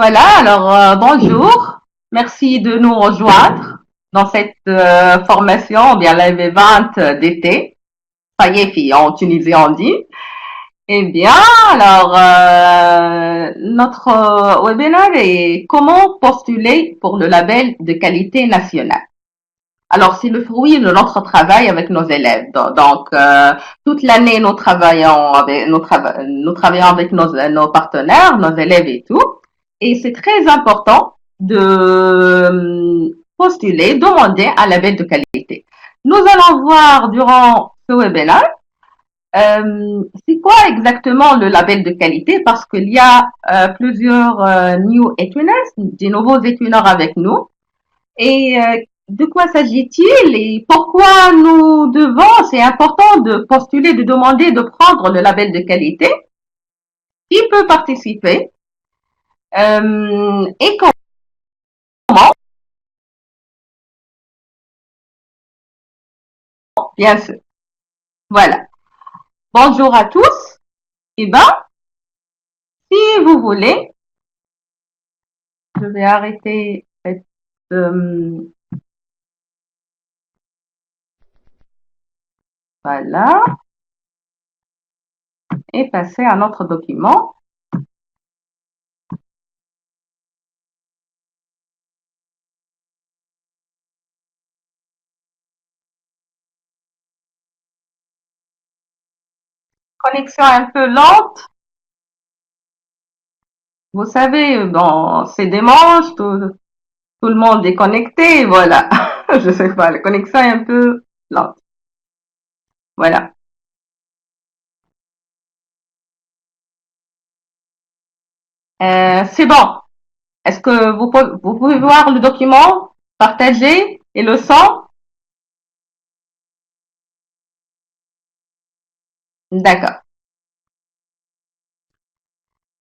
Voilà, alors bonjour. Merci de nous rejoindre dans cette formation, ou bien l'AV20 d'été. Ça y est, filles, en Tunisie, on dit. Eh bien, alors, notre webinaire est comment postuler pour le label de qualité nationale. Alors, c'est le fruit de notre travail avec nos élèves. Donc, toute l'année, nous travaillons avec nos partenaires, nos élèves et tout. Et c'est très important de postuler, demander un label de qualité. Nous allons voir durant ce webinaire c'est quoi exactement le label de qualité parce qu'il y a plusieurs new étudiants, des nouveaux étudiants avec nous. Et de quoi s'agit-il et pourquoi nous devons, c'est important de postuler, de demander de prendre le label de qualité. Qui peut participer et comment? Bien sûr. Voilà. Bonjour à tous. Eh ben, si vous voulez, je vais arrêter cette, voilà, et passer à notre document. Connexion un peu lente. Vous savez, bon, c'est dimanche, tout le monde est connecté, voilà. Je sais pas, la connexion est un peu lente. Voilà. C'est bon. Est-ce que vous pouvez voir le document, partager et le son? D'accord.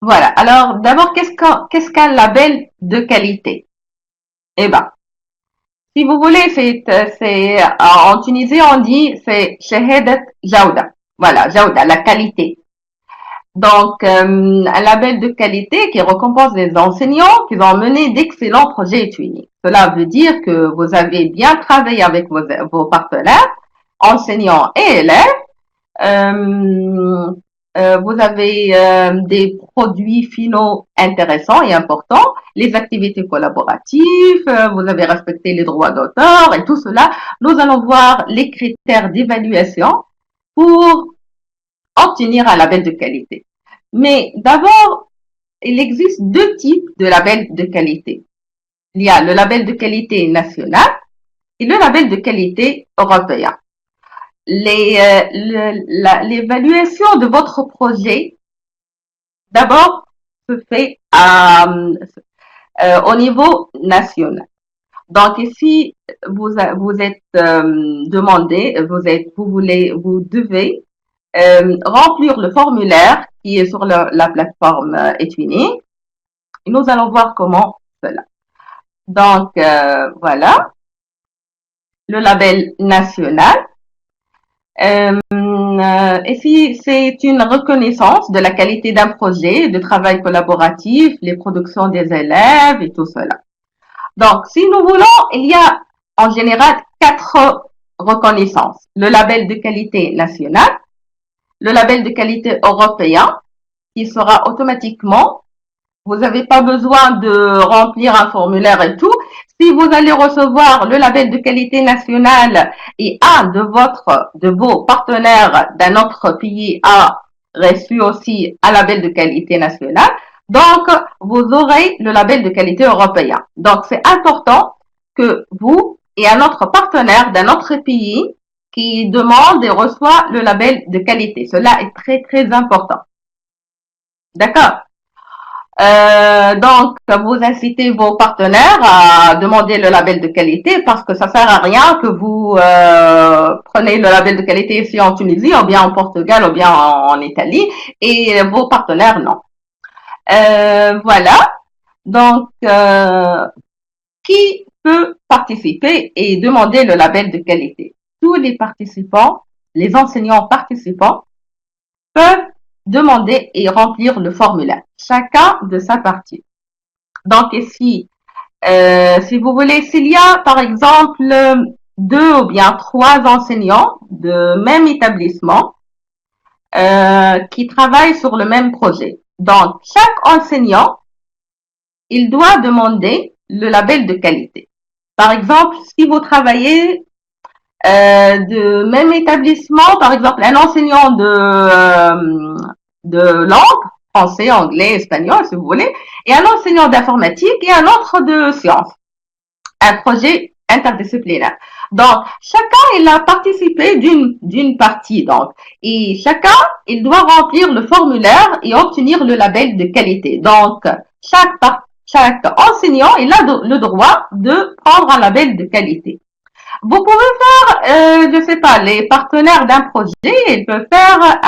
Voilà. Alors, d'abord, qu'est-ce qu'un label de qualité? Eh ben, si vous voulez, en Tunisie, on dit, c'est shahadat jawda. Voilà, jawda, la qualité. Donc, un label de qualité qui récompense les enseignants qui ont mené d'excellents projets étudiés. Cela veut dire que vous avez bien travaillé avec vos partenaires, enseignants et élèves. Euh, vous avez des produits finaux intéressants et importants, les activités collaboratives, vous avez respecté les droits d'auteur et tout cela. Nous allons voir les critères d'évaluation pour obtenir un label de qualité. Mais d'abord, il existe deux types de labels de qualité. Il y a le label de qualité national et le label de qualité européen. L'évaluation de votre projet, d'abord, se fait au niveau national. Donc ici, vous êtes demandé, vous devez remplir le formulaire qui est sur la plateforme Etuini. Et nous allons voir comment cela. Donc voilà, le label national. Ici, c'est une reconnaissance de la qualité d'un projet, de travail collaboratif, les productions des élèves et tout cela. Donc, si nous voulons, il y a en général quatre reconnaissances. Le label de qualité national, le label de qualité européen, qui sera automatiquement, vous n'avez pas besoin de remplir un formulaire et tout. Si vous allez recevoir le label de qualité nationale et un de vos partenaires d'un autre pays a reçu aussi un label de qualité nationale, donc vous aurez le label de qualité européen. Donc c'est important que vous et un autre partenaire d'un autre pays qui demande et reçoit le label de qualité. Cela est très très important. D'accord? Donc, vous incitez vos partenaires à demander le label de qualité parce que ça sert à rien que vous prenez le label de qualité ici en Tunisie, ou bien en Portugal, ou bien en Italie, et vos partenaires non. Voilà. Donc, qui peut participer et demander le label de qualité? Tous les participants, les enseignants participants peuvent demander et remplir le formulaire, chacun de sa partie. Donc ici, si vous voulez, s'il y a par exemple deux ou bien trois enseignants de même établissement qui travaillent sur le même projet. Donc chaque enseignant, il doit demander le label de qualité. Par exemple, si vous travaillez de même établissement, par exemple un enseignant de langue, français, anglais, espagnol, si vous voulez, et un enseignant d'informatique et un autre de sciences, un projet interdisciplinaire. Donc, chacun, il a participé d'une partie, donc, et chacun, il doit remplir le formulaire et obtenir le label de qualité. Donc, chaque enseignant, il a le droit de prendre un label de qualité. Vous pouvez faire, je sais pas, les partenaires d'un projet, ils peuvent faire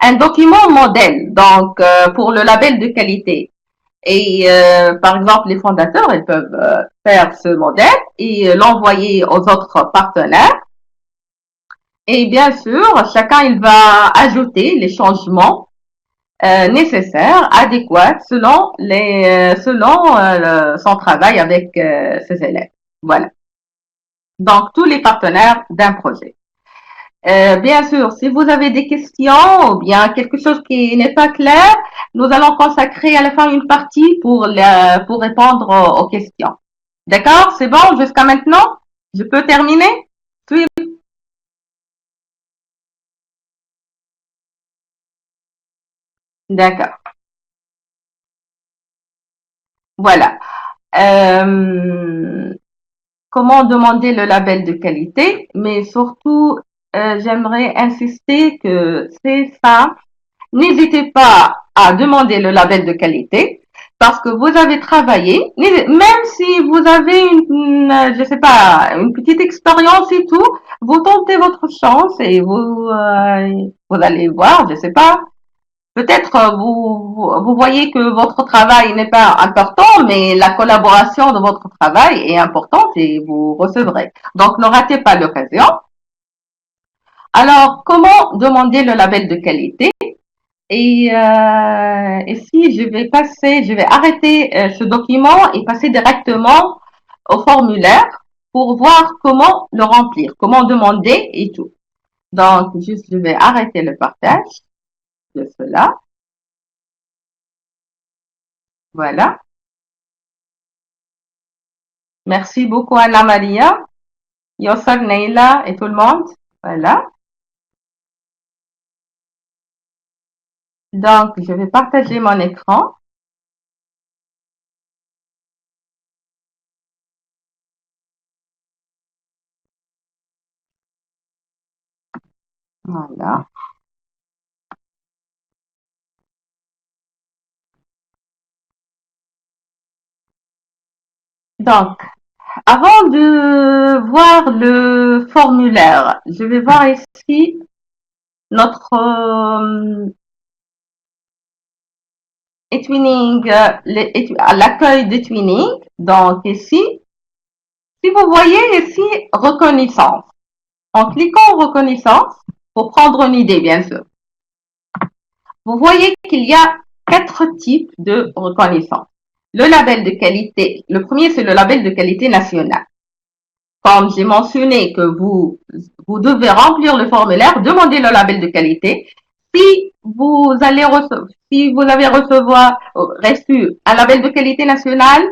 un document modèle, donc pour le label de qualité. Et par exemple, les fondateurs, ils peuvent faire ce modèle et l'envoyer aux autres partenaires. Et bien sûr, chacun il va ajouter les changements nécessaires, adéquats selon son travail avec ses élèves. Voilà. Donc tous les partenaires d'un projet. Bien sûr, si vous avez des questions ou bien quelque chose qui n'est pas clair, nous allons consacrer à la fin une partie pour répondre aux questions. D'accord? C'est bon jusqu'à maintenant? Je peux terminer? Oui. D'accord. Voilà. Euh, comment demander le label de qualité? Mais surtout, j'aimerais insister que c'est simple. N'hésitez pas à demander le label de qualité parce que vous avez travaillé, même si vous avez je sais pas, une petite expérience et tout, vous tentez votre chance et vous allez voir, je sais pas, peut-être vous voyez que votre travail n'est pas important, mais la collaboration de votre travail est importante et vous recevrez. Donc, ne ratez pas l'occasion. Alors, comment demander le label de qualité? Et si je vais arrêter ce document et passer directement au formulaire pour voir comment le remplir, comment demander et tout. Donc, juste, je vais arrêter le partage de cela. Voilà. Merci beaucoup Anna Maria, Yossar Neila et tout le monde. Voilà. Donc, je vais partager mon écran. Voilà. Donc, avant de voir le formulaire, je vais voir ici notre e-twinning, l'accueil de Twinning. Donc ici, si vous voyez ici reconnaissance, en cliquant reconnaissance, pour prendre une idée bien sûr, vous voyez qu'il y a quatre types de reconnaissance. Le label de qualité, le premier c'est le label de qualité nationale. Comme j'ai mentionné que vous devez remplir le formulaire, demander le label de qualité. Si vous allez si vous avez reçu un label de qualité nationale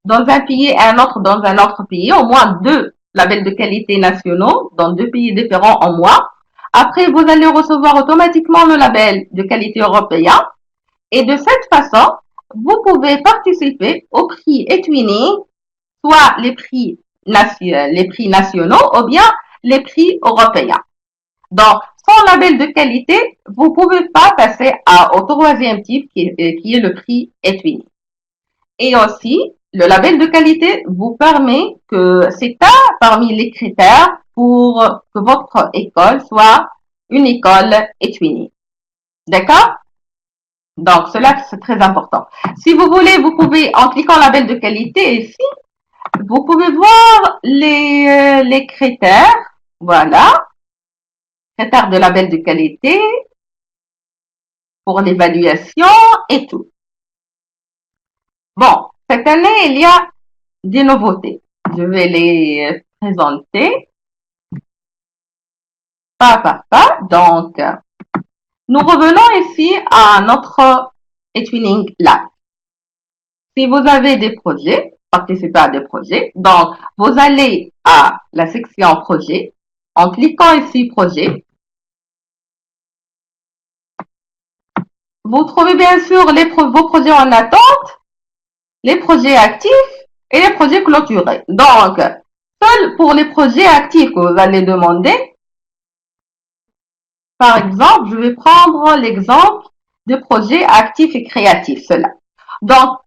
dans un pays et un autre dans un autre pays, au moins deux labels de qualité nationaux dans deux pays différents en mois. Après, vous allez recevoir automatiquement le label de qualité européen. Et de cette façon, vous pouvez participer au prix eTwinning, soit les prix nationaux ou bien les prix européens. Donc, sans label de qualité, vous ne pouvez pas passer au troisième type qui est le prix eTwinning. Et aussi, le label de qualité vous permet que c'est un parmi les critères pour que votre école soit une école eTwinning. D'accord? Donc, cela, c'est très important. Si vous voulez, vous pouvez, en cliquant label de qualité ici, vous pouvez voir les critères. Voilà. Critères de label de qualité pour l'évaluation et tout. Bon, cette année, il y a des nouveautés. Je vais les présenter pas par pas. Donc, nous revenons ici à notre eTwinning Lab. Si vous avez des projets, participez à des projets. Donc, vous allez à la section projet. En cliquant ici projet, vous trouvez bien sûr vos projets en attente, les projets actifs et les projets clôturés. Donc, seul pour les projets actifs que vous allez demander, par exemple, je vais prendre l'exemple de projets actifs et créatifs, cela. Donc,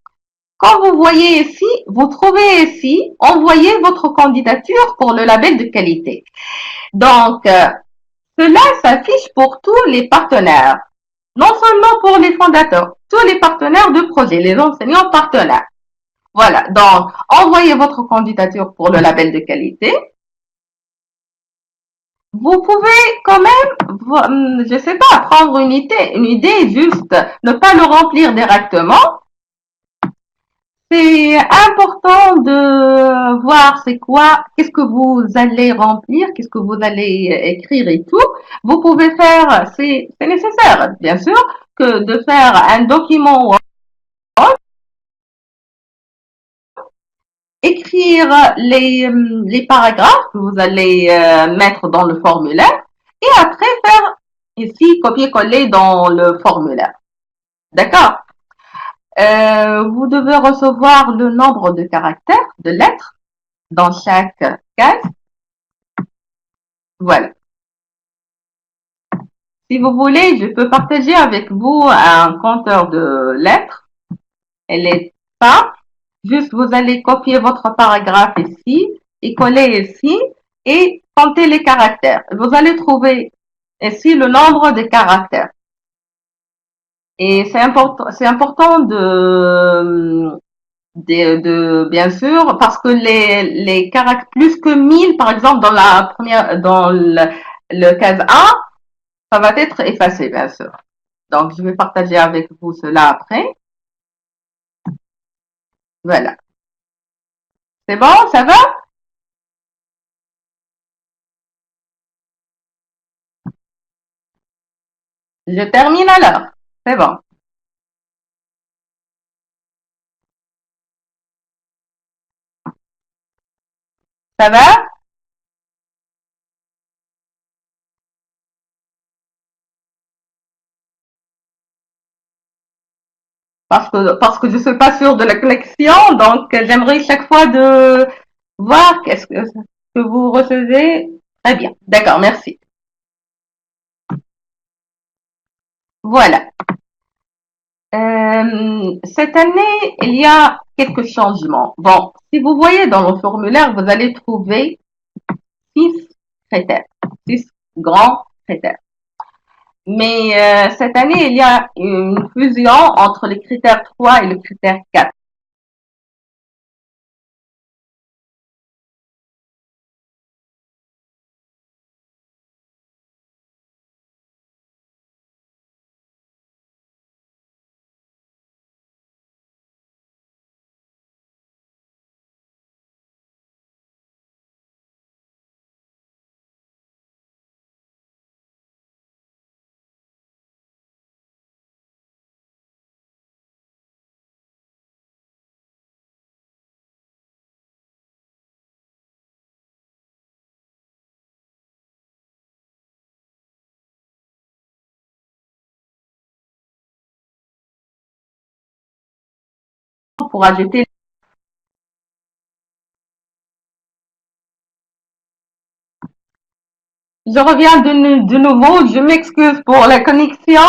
comme vous voyez ici, vous trouvez ici, envoyez votre candidature pour le label de qualité. Donc, cela s'affiche pour tous les partenaires, non seulement pour les fondateurs, tous les partenaires de projet, les enseignants partenaires. Voilà, donc envoyez votre candidature pour le label de qualité. Vous pouvez quand même, je sais pas, prendre une idée juste, ne pas le remplir directement. C'est important de voir c'est quoi, qu'est-ce que vous allez remplir, qu'est-ce que vous allez écrire et tout. Vous pouvez faire, c'est nécessaire, bien sûr, que de faire un document Word, écrire les paragraphes que vous allez mettre dans le formulaire et après faire ici copier-coller dans le formulaire. D'accord? Vous devez recevoir le nombre de caractères, de lettres dans chaque case. Voilà. Si vous voulez, je peux partager avec vous un compteur de lettres. Elle est simple. Juste, vous allez copier votre paragraphe ici et coller ici et compter les caractères. Vous allez trouver ici le nombre de caractères. Et c'est important bien sûr, parce que les caractères plus que 1000, par exemple, dans le case 1, ça va être effacé, bien sûr. Donc, je vais partager avec vous cela après. Voilà. C'est bon, ça va? Je termine alors. C'est bon. Ça va? Parce que je suis pas sûre de la connexion, donc j'aimerais chaque fois de voir qu'est-ce que vous recevez. Très bien. D'accord, merci. Voilà. Cette année, il y a quelques changements. Bon, si vous voyez dans le formulaire, vous allez trouver 6 critères, 6 grands critères. Mais cette année, il y a une fusion entre le critère 3 et le critère 4. Pour ajouter, je reviens de nouveau, je m'excuse pour la connexion.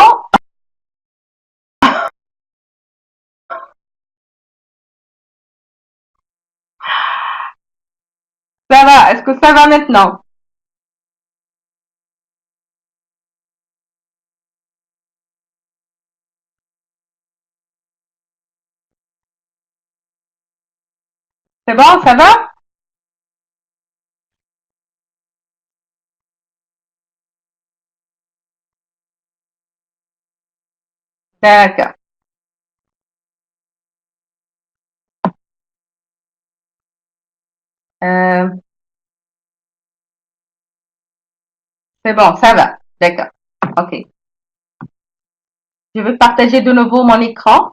Ça va, est-ce que ça va maintenant? C'est bon, ça va? D'accord. Euh, c'est bon, ça va. D'accord. OK. Je vais partager de nouveau mon écran.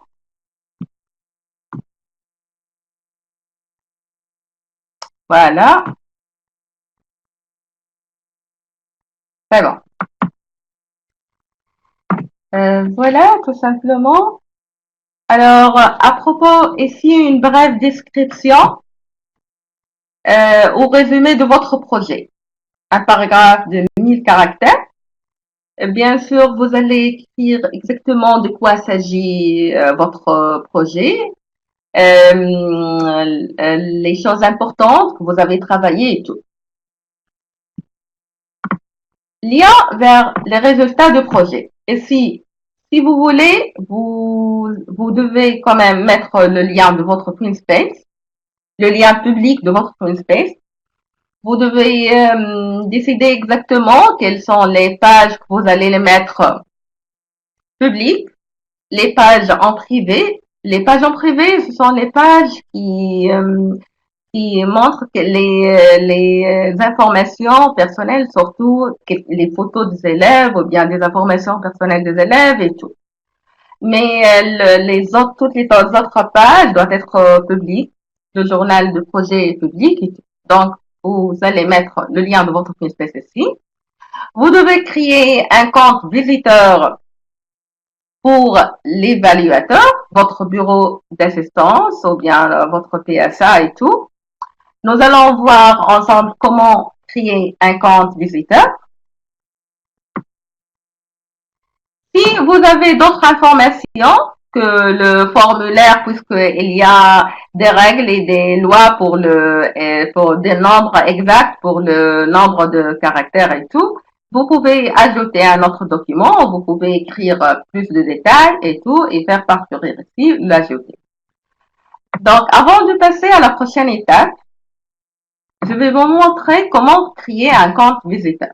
Voilà. C'est bon. Voilà, tout simplement. Alors, à propos, ici, une brève description ou résumé de votre projet. Un paragraphe de 1000 caractères. Bien sûr, vous allez écrire exactement de quoi s'agit votre projet, les choses importantes que vous avez travaillées et tout. Lien vers les résultats du projet. Et si vous voulez, vous devez quand même mettre le lien de votre Twin Space, le lien public de votre Twin Space. Vous devez décider exactement quelles sont les pages que vous allez les mettre publiques, les pages en privé. Les pages en privé, ce sont les pages qui montrent que les informations personnelles, surtout les photos des élèves ou bien des informations personnelles des élèves et tout. Mais les autres, toutes les autres pages doivent être publiques. Le journal de projet est public. Et tout. Donc, vous allez mettre le lien de votre espèce ici. Vous devez créer un compte visiteur pour l'évaluateur, votre bureau d'assistance ou bien votre PSA et tout. Nous allons voir ensemble comment créer un compte visiteur. Si vous avez d'autres informations que le formulaire, puisqu'il y a des règles et des lois pour des nombres exacts, pour le nombre de caractères et tout, vous pouvez ajouter un autre document, vous pouvez écrire plus de détails et tout, et faire parcourir ici, l'ajouter. Donc, avant de passer à la prochaine étape, je vais vous montrer comment créer un compte visiteur.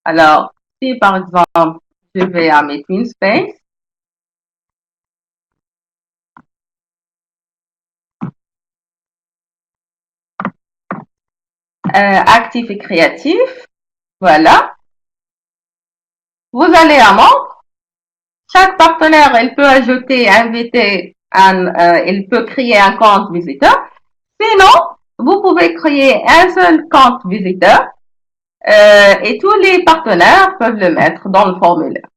Alors, si par exemple, je vais à mes TwinSpace, actif et créatif, voilà. Vous allez à membre. Chaque partenaire, elle peut ajouter, inviter, il peut créer un compte visiteur. Sinon, vous pouvez créer un seul compte visiteur et tous les partenaires peuvent le mettre dans le formulaire.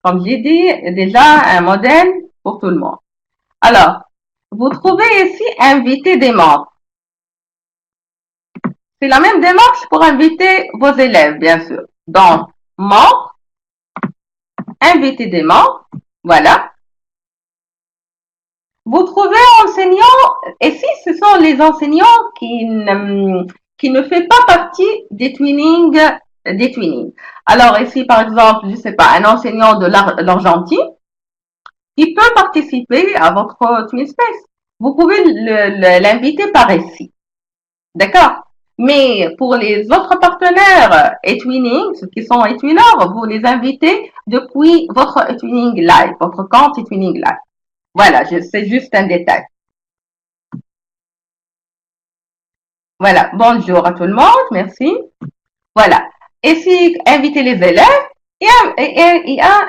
Comme j'ai dit, déjà un modèle pour tout le monde. Alors, vous trouvez ici inviter des membres. C'est la même démarche pour inviter vos élèves, bien sûr. Donc, membres, inviter des membres, voilà. Vous trouvez enseignants, et si ce sont les enseignants qui ne fait pas partie des twinning. Alors ici, par exemple, je sais pas, un enseignant de l'Argentine, il peut participer à votre Twin Space. Vous pouvez l'inviter par ici. D'accord? Mais pour les autres partenaires eTwinning, ceux qui sont eTwinners, vous les invitez depuis votre eTwinning Live, votre compte eTwinning Live. Voilà, c'est juste un détail. Voilà, bonjour à tout le monde, merci. Voilà. Et si inviter les élèves et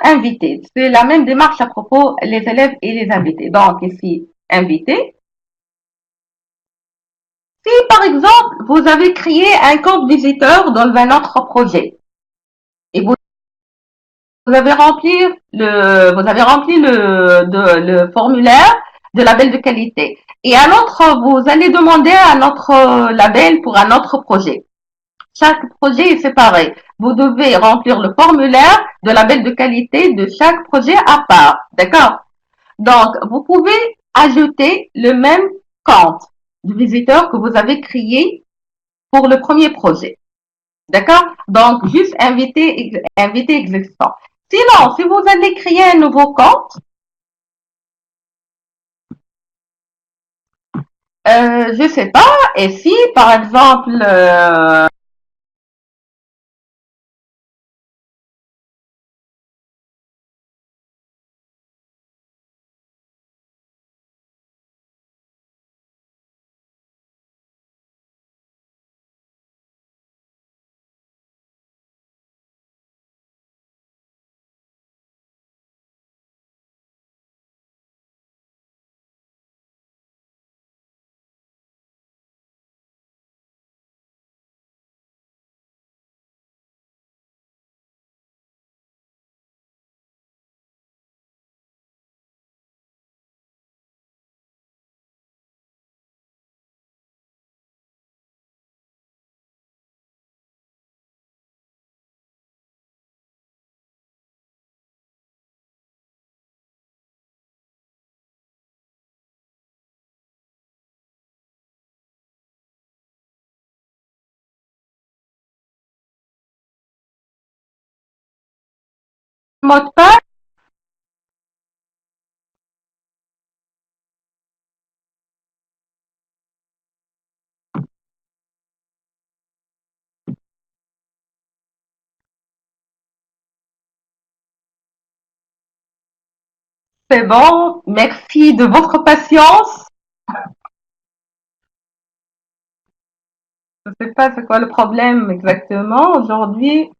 inviter. C'est la même démarche à propos les élèves et les invités. Donc ici, inviter. Si par exemple, vous avez créé un compte visiteur dans un autre projet et vous avez rempli le formulaire de label de qualité. Et un autre, vous allez demander un autre label pour un autre projet. Chaque projet est séparé. Vous devez remplir le formulaire de label de qualité de chaque projet à part. D'accord? Donc, vous pouvez ajouter le même compte de visiteur que vous avez créé pour le premier projet. D'accord? Donc, juste inviter existant. Sinon, si vous allez créer un nouveau compte, je sais pas, et si, par exemple, mot de passe. C'est bon. Merci de votre patience. Je sais pas c'est quoi le problème exactement aujourd'hui.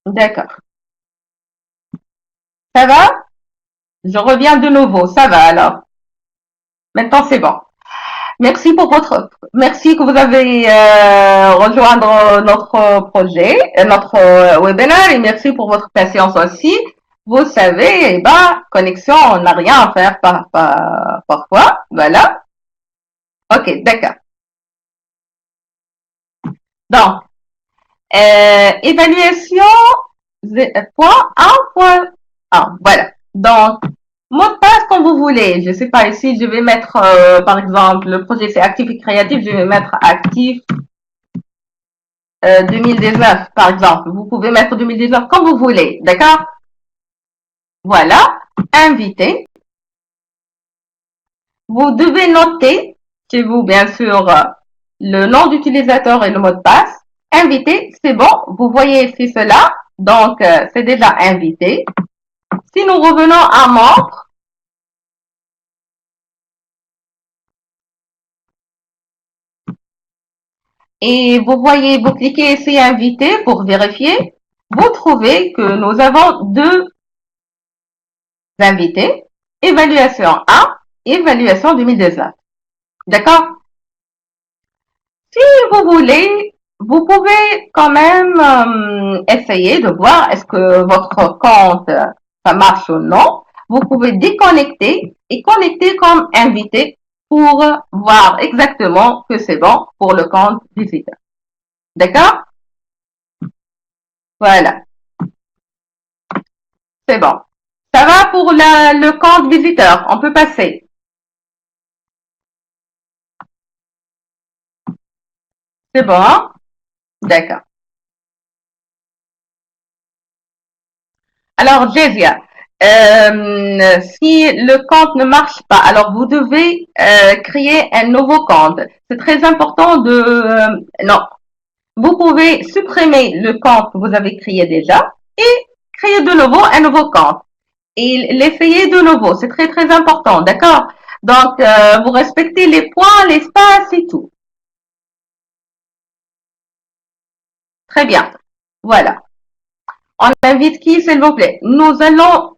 D'accord. Ça va? Je reviens de nouveau. Ça va alors. Maintenant c'est bon. Merci que vous avez rejoindre notre projet, notre webinaire et merci pour votre patience aussi. Vous savez, eh ben, connexion, on n'a rien à faire parfois. Voilà. Ok, d'accord. Donc, évaluation, point 1, point 1. Voilà. Donc, mot de passe comme vous voulez. Je sais pas, ici, je vais mettre, par exemple, le projet c'est actif et créatif, je vais mettre actif 2019, par exemple. Vous pouvez mettre 2019 comme vous voulez. D'accord? Voilà. Invité. Vous devez noter chez vous, bien sûr, le nom d'utilisateur et le mot de passe. Invité, c'est bon. Vous voyez ici cela. Donc, c'est déjà invité. Si nous revenons à membre, et vous voyez, vous cliquez ici invité pour vérifier, vous trouvez que nous avons deux invités, évaluation 1, évaluation 2019. D'accord? Si vous voulez, vous pouvez quand même essayer de voir est-ce que votre compte, ça marche ou non. Vous pouvez déconnecter et connecter comme invité pour voir exactement que c'est bon pour le compte visiteur. D'accord? Voilà, c'est bon. Ça va pour le compte visiteur. On peut passer. C'est bon, hein? D'accord. Alors, Jésia, si le compte ne marche pas, alors vous devez créer un nouveau compte. C'est très important de... non, vous pouvez supprimer le compte que vous avez créé déjà et créer de nouveau un nouveau compte. Et l'essayer de nouveau, c'est très très important, d'accord? Donc, vous respectez les points, l'espace et tout. Très bien. Voilà. On invite qui, s'il vous plaît? Nous allons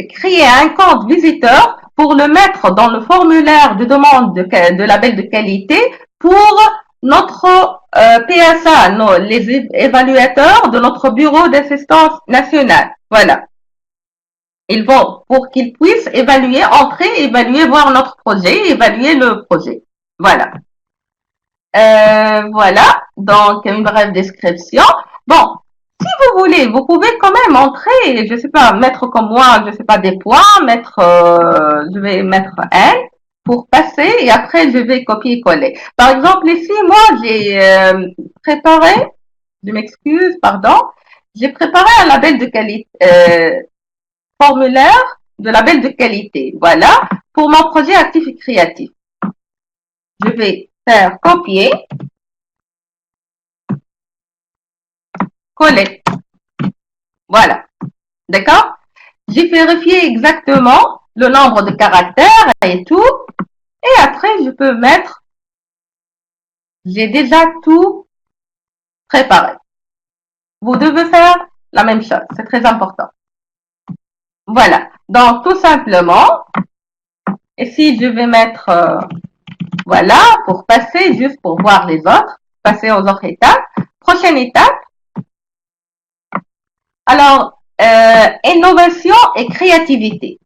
créer un compte visiteur pour le mettre dans le formulaire de demande de label de qualité pour notre PSA, les évaluateurs de notre bureau d'assistance nationale. Voilà. Ils vont, pour qu'ils puissent évaluer, entrer, évaluer, voir notre projet, évaluer le projet. Voilà. Voilà. Donc, une brève description. Bon, si vous voulez, vous pouvez quand même entrer, je sais pas, mettre comme moi, je sais pas, des points, mettre, je vais mettre un pour passer et après je vais copier-coller. Par exemple, ici, moi, j'ai préparé, je m'excuse, pardon, j'ai préparé un label de qualité, formulaire de label de qualité. Voilà, pour mon projet actif et créatif. Je vais faire copier, coller. Voilà. D'accord? J'ai vérifié exactement le nombre de caractères et tout. Et après, je peux mettre, j'ai déjà tout préparé. Vous devez faire la même chose. C'est très important. Voilà. Donc, tout simplement, ici, je vais mettre, voilà, pour passer, juste pour voir les autres, passer aux autres étapes. Prochaine étape. Alors, innovation et créativité.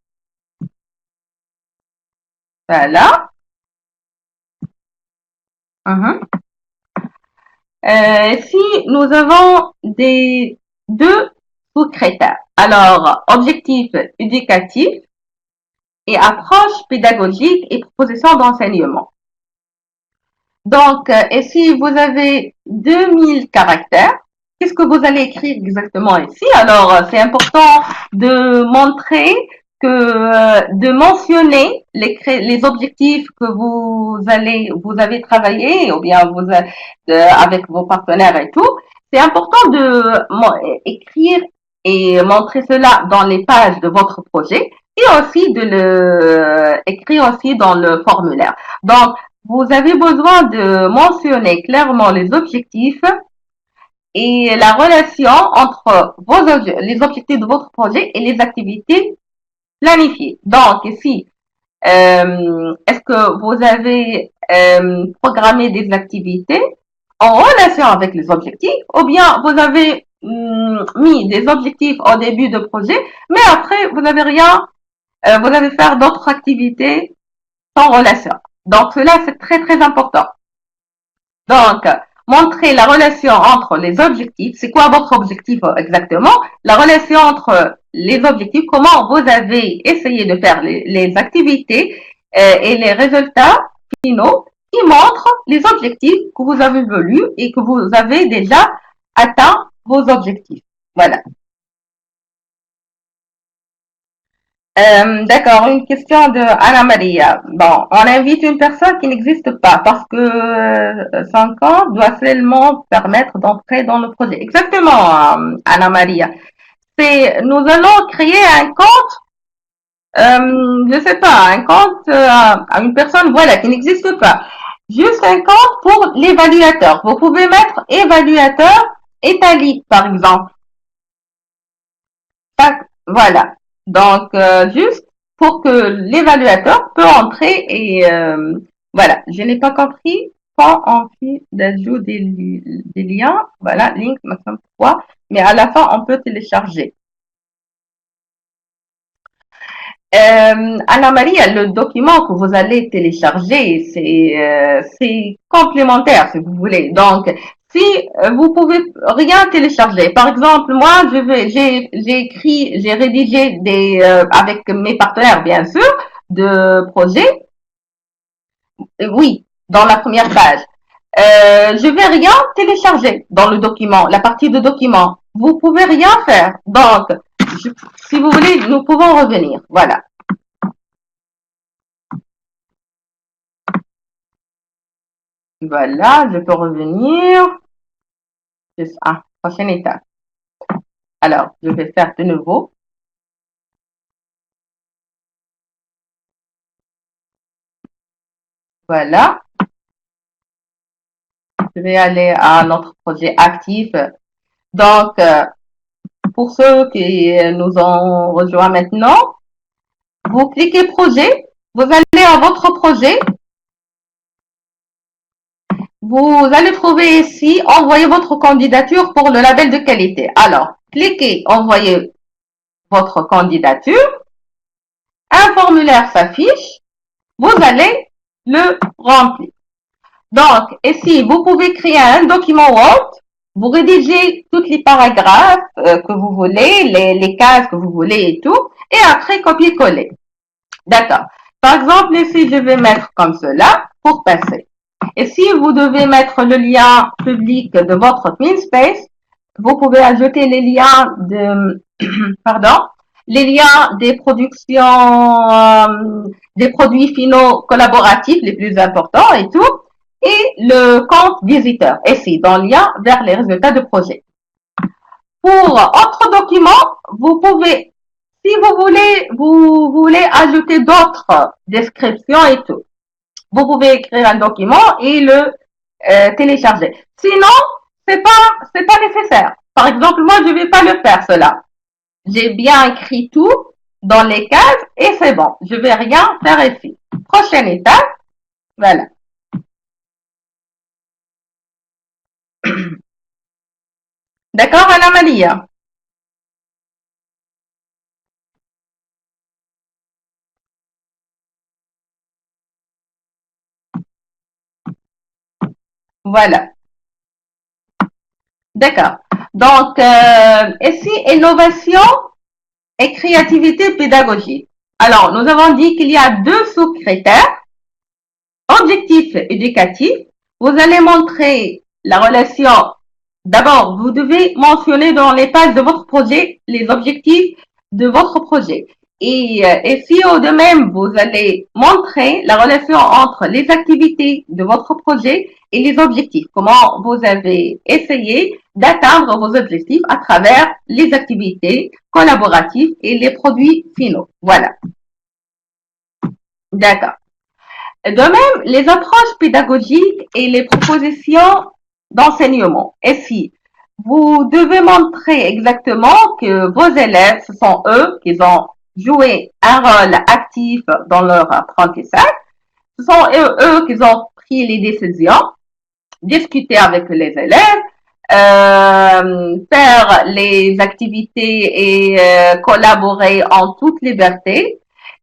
Voilà. Mhm. Si nous avons des deux sous-critères, alors objectif éducatif et approche pédagogique et proposition d'enseignement. Donc, et si vous avez 2000 caractères, qu'est-ce que vous allez écrire exactement ici? Alors, c'est important de montrer que, de mentionner les objectifs que vous avez travaillé, ou bien avec vos partenaires et tout. C'est important de écrire et montrer cela dans les pages de votre projet et aussi de le écrire aussi dans le formulaire. Donc, vous avez besoin de mentionner clairement les objectifs et la relation entre les objectifs de votre projet et les activités planifiées. Donc, ici, est-ce que vous avez programmé des activités en relation avec les objectifs ou bien vous avez mis des objectifs au début de projet, mais après, vous n'avez rien, vous allez faire d'autres activités sans relation. Donc, cela, c'est très, très important. Donc, montrer la relation entre les objectifs. C'est quoi votre objectif exactement? La relation entre les objectifs, comment vous avez essayé de faire les activités et les résultats finaux qui montrent les objectifs que vous avez voulu et que vous avez déjà atteint vos objectifs. Voilà. D'accord, une question de Anna Maria. Bon, on invite une personne qui n'existe pas parce que son compte doit seulement permettre d'entrer dans le projet. Exactement, Anna Maria. Nous allons créer un compte, je sais pas, un compte à une personne, voilà, qui n'existe pas. Juste un compte pour l'évaluateur. Vous pouvez mettre évaluateur étalique, par exemple. Voilà. Donc, juste pour que l'évaluateur peut entrer et voilà. Je n'ai pas compris quand on fait l'ajout des liens. Voilà, link maximum 3. Mais à la fin, on peut télécharger. Anna-Marie, le document que vous allez télécharger, c'est complémentaire, si vous voulez. Donc, si vous pouvez rien télécharger, par exemple, moi, j'ai écrit, j'ai rédigé avec mes partenaires, bien sûr, de projets. Oui, dans la première page. Je vais rien télécharger dans le document, la partie de document. Vous pouvez rien faire. Donc, si vous voulez, nous pouvons revenir. Voilà. Voilà, je peux revenir. Prochaine étape. Alors, je vais faire de nouveau. Voilà. Je vais aller à notre projet actif. Donc, pour ceux qui nous ont rejoints maintenant, vous cliquez projet. Vous allez à votre projet. Vous allez trouver ici, envoyer votre candidature pour le label de qualité. Alors, cliquez envoyer votre candidature. Un formulaire s'affiche. Vous allez le remplir. Donc, ici, vous pouvez créer un document Word. Vous rédigez tous les paragraphes que vous voulez, les cases que vous voulez et tout. Et après, copier-coller. D'accord. Par exemple, ici, je vais mettre comme cela pour passer. Et si vous devez mettre le lien public de votre Teamspace, vous pouvez ajouter les liens pardon, les liens des productions, des produits finaux collaboratifs les plus importants et tout, et le compte visiteur, ici, dans le lien vers les résultats de projet. Pour autre document, vous pouvez, si vous voulez ajouter d'autres descriptions et tout, vous pouvez écrire un document et le télécharger. Sinon, c'est pas nécessaire. Par exemple, moi, je vais pas le faire cela. J'ai bien écrit tout dans les cases et c'est bon. Je vais rien faire ici. Prochaine étape. Voilà. D'accord, Anna Maria? Voilà. D'accord. Donc, ici, innovation et créativité pédagogique. Alors, nous avons dit qu'il y a deux sous-critères. Objectif éducatif. Vous allez montrer la relation. D'abord, vous devez mentionner dans les pages de votre projet les objectifs de votre projet. Et si de même, vous allez montrer la relation entre les activités de votre projet et les objectifs. Comment vous avez essayé d'atteindre vos objectifs à travers les activités collaboratives et les produits finaux. Voilà. D'accord. De même, les approches pédagogiques et les propositions d'enseignement. Et si vous devez montrer exactement que vos élèves, ce sont eux qui ont joué un rôle actif dans leur apprentissage, ce sont eux qui ont pris les décisions, discuter avec les élèves, faire les activités et collaborer en toute liberté.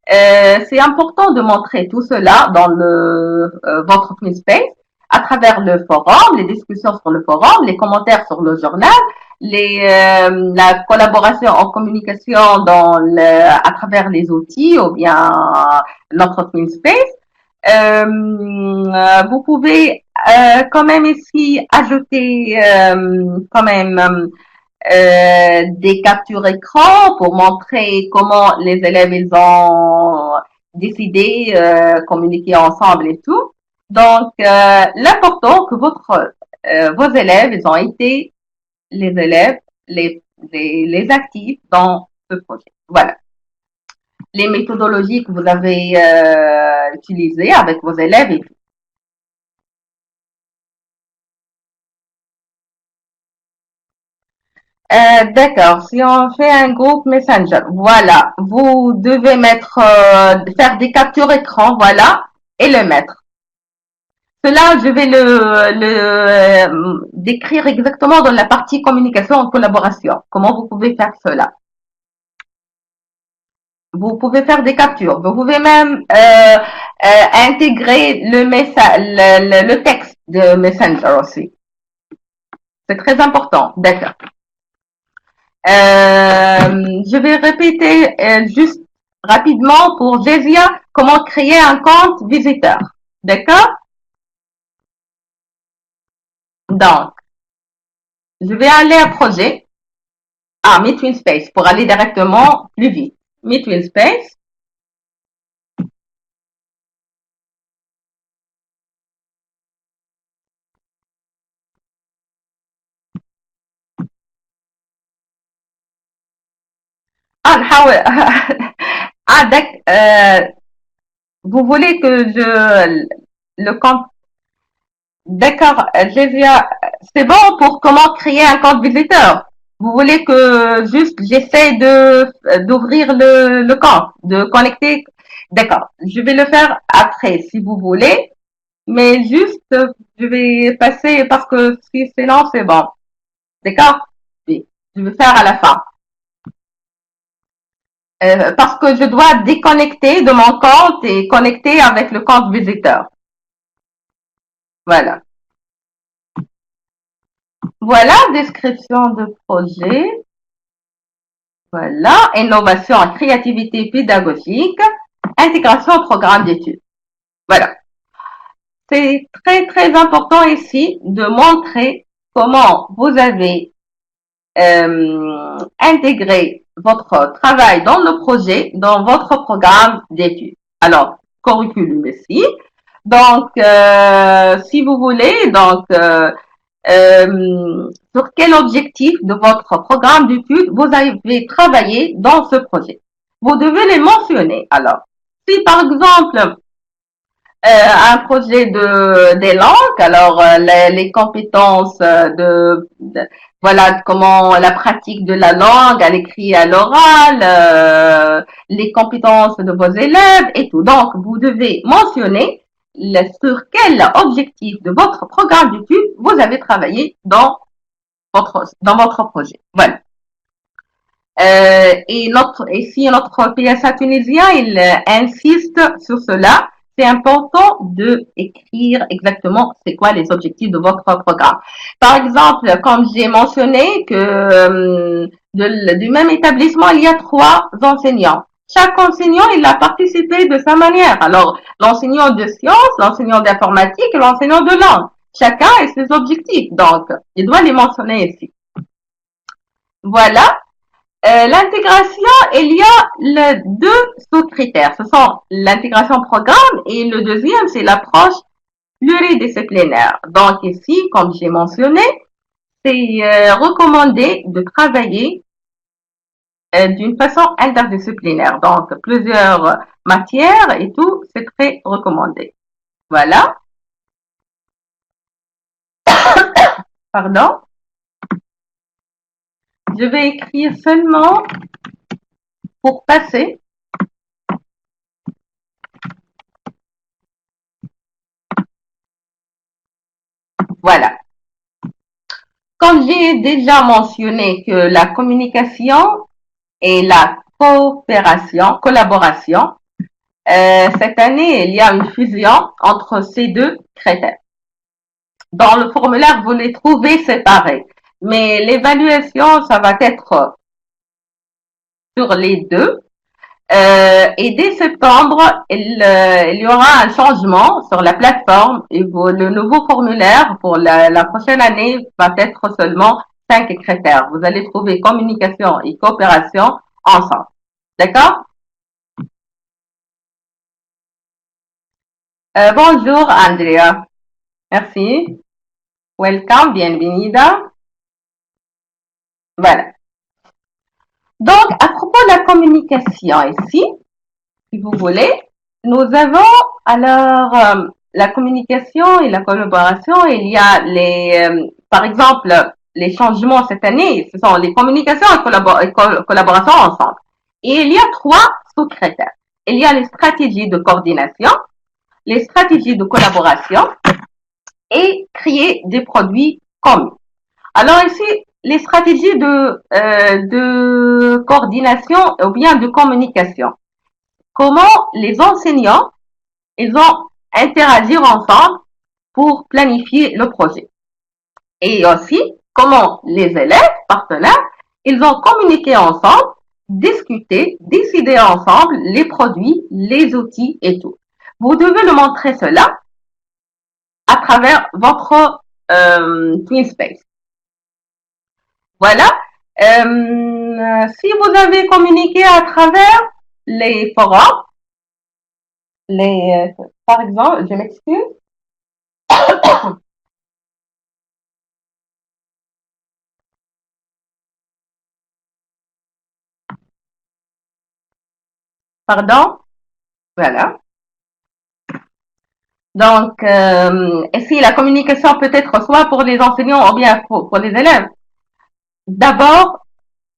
C'est important de montrer tout cela dans votre open space à travers le forum, les discussions sur le forum, les commentaires sur le journal, la collaboration en communication à travers les outils ou bien notre open space. Vous pouvez quand même ici ajouter quand même des captures écran pour montrer comment les élèves ils ont décidé communiquer ensemble et tout. Donc l'important que vos élèves ils ont été les élèves les actifs dans ce projet. Voilà. Les méthodologies que vous avez utilisées avec vos élèves et tout. D'accord. Si on fait un groupe Messenger, voilà, vous devez faire des captures écran, voilà, et le mettre. Cela, je vais le décrire exactement dans la partie communication en collaboration. Comment vous pouvez faire cela? Vous pouvez faire des captures. Vous pouvez même intégrer le texte de Messenger aussi. C'est très important. D'accord. Je vais répéter juste rapidement pour Jésia comment créer un compte visiteur. D'accord? Donc, je vais aller à projet. Ah, Meet Space pour aller directement plus vite. Meet Space. Ah, vous voulez que le compte. D'accord, Jésia, c'est bon pour comment créer un compte visiteur. Vous voulez que juste j'essaie d'ouvrir le compte, de connecter. D'accord, je vais le faire après si vous voulez, mais juste je vais passer parce que si c'est lent, c'est bon. D'accord? Oui, je vais faire à la fin. Parce que je dois déconnecter de mon compte et connecter avec le compte visiteur. Voilà. Voilà, description de projet. Voilà, innovation et créativité pédagogique, intégration au programme d'études. Voilà. C'est très très important ici de montrer comment vous avez intégré votre travail dans le projet, dans votre programme d'études. Alors, curriculum ici. Donc, si vous voulez, donc sur quel objectif de votre programme d'études vous avez travaillé dans ce projet. Vous devez les mentionner. Alors, si par exemple un projet des langues, alors les compétences voilà comment la pratique de la langue à l'écrit et à l'oral, les compétences de vos élèves et tout. Donc, vous devez mentionner sur quel objectif de votre programme d'études vous avez travaillé dans votre projet. Voilà. Et si notre PSA tunisien, il insiste sur cela, c'est important de écrire exactement c'est quoi les objectifs de votre programme. Par exemple, comme j'ai mentionné que du même établissement, il y a 3 enseignants. Chaque enseignant, il a participé de sa manière. Alors, l'enseignant de sciences, l'enseignant d'informatique et l'enseignant de langue. Chacun a ses objectifs. Donc, il doit les mentionner ici. Voilà. L'intégration, il y a deux sous-critères. Ce sont l'intégration programme et le deuxième, c'est l'approche pluridisciplinaire. Donc ici, comme j'ai mentionné, c'est recommandé de travailler d'une façon interdisciplinaire. Donc plusieurs matières et tout, c'est très recommandé. Voilà. Pardon. Je vais écrire seulement pour passer. Voilà. Comme j'ai déjà mentionné que la communication et la collaboration, cette année, il y a une fusion entre ces deux critères. Dans le formulaire, vous les trouvez séparés, mais l'évaluation, ça va être sur les deux. Et dès septembre, il y aura un changement sur la plateforme et le nouveau formulaire pour la prochaine année va être seulement 5 critères. Vous allez trouver communication et coopération ensemble. D'accord? Bonjour Andrea. Merci. Welcome, bienvenida. Voilà. Donc, à propos de la communication ici, si vous voulez, nous avons alors la communication et la collaboration. Il y a par exemple, les changements cette année, ce sont les communications et collaboration ensemble. Et il y a 3 sous-critères. Il y a les stratégies de coordination, les stratégies de collaboration et créer des produits communs. Alors ici, les stratégies de coordination ou bien de communication. Comment les enseignants, ils vont interagir ensemble pour planifier le projet. Et aussi, comment les élèves, partenaires, ils vont communiquer ensemble, discuter, décider ensemble les produits, les outils et tout. Vous devez le montrer cela à travers votre TwinSpace. Voilà. Si vous avez communiqué à travers les forums, par exemple, je m'excuse. Pardon. Voilà. Donc, ici, la communication peut être soit pour les enseignants ou bien pour les élèves. D'abord,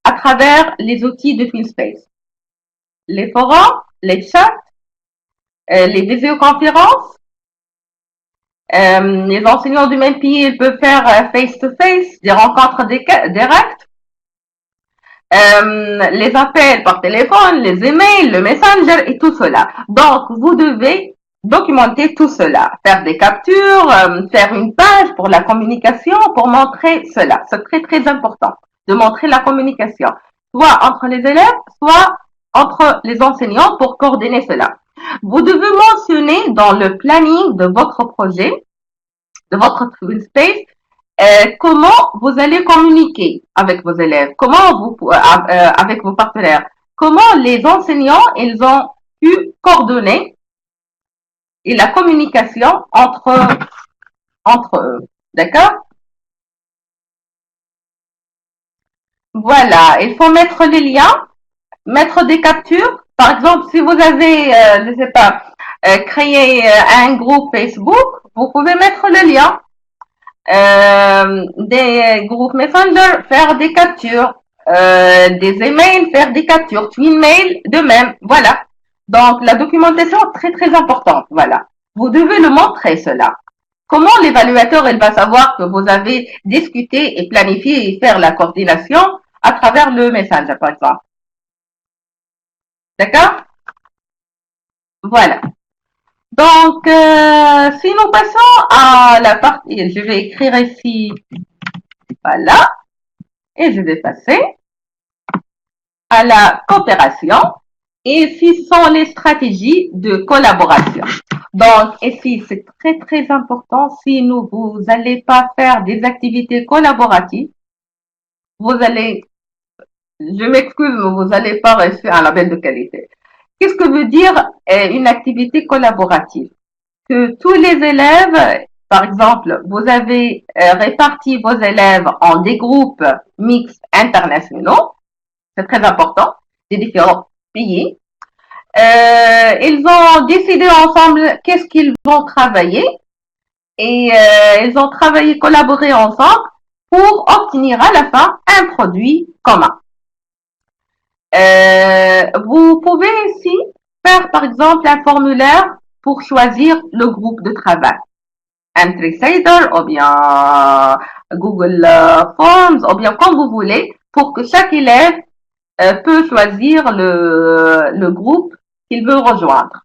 à travers les outils de TwinSpace. Les forums, les chats, les visioconférences. Les enseignants du même pays, ils peuvent faire face-to-face, des rencontres directes. Les appels par téléphone, les emails, le messenger et tout cela. Donc, vous devez documenter tout cela, faire des captures, faire une page pour la communication, pour montrer cela. C'est très, très important de montrer la communication, soit entre les élèves, soit entre les enseignants pour coordonner cela. Vous devez mentionner dans le planning de votre projet, de votre TwinSpace, comment vous allez communiquer avec vos élèves, comment vous, avec vos partenaires, comment les enseignants, ils ont pu coordonner et la communication entre eux. D'accord? Voilà, il faut mettre les liens, mettre des captures. Par exemple, si vous avez, je ne sais pas, créé un groupe Facebook, vous pouvez mettre le lien. Des groupes Messenger, faire des captures, des emails, faire des captures, Twinmail, de même, voilà. Donc, la documentation est très, très importante, voilà. Vous devez le montrer, cela. Comment l'évaluateur, il va savoir que vous avez discuté et planifié et faire la coordination à travers le Messenger, par exemple. D'accord? Voilà. Donc, si nous passons à la partie, je vais écrire ici, voilà, et je vais passer à la coopération. Et ici sont les stratégies de collaboration. Donc, ici, c'est très, très important. Si vous n'allez pas faire des activités collaboratives, vous allez, je m'excuse, mais vous n'allez pas réussir un label de qualité. Qu'est-ce que veut dire une activité collaborative? Que tous les élèves, par exemple, vous avez réparti vos élèves en des groupes mixtes internationaux, c'est très important, des différents pays. Ils ont décidé ensemble qu'est-ce qu'ils vont travailler et ils ont travaillé, collaboré ensemble pour obtenir à la fin un produit commun. Vous pouvez ici faire par exemple un formulaire pour choisir le groupe de travail. Un Trisader ou bien Google Forms ou bien comme vous voulez pour que chaque élève peut choisir le groupe qu'il veut rejoindre.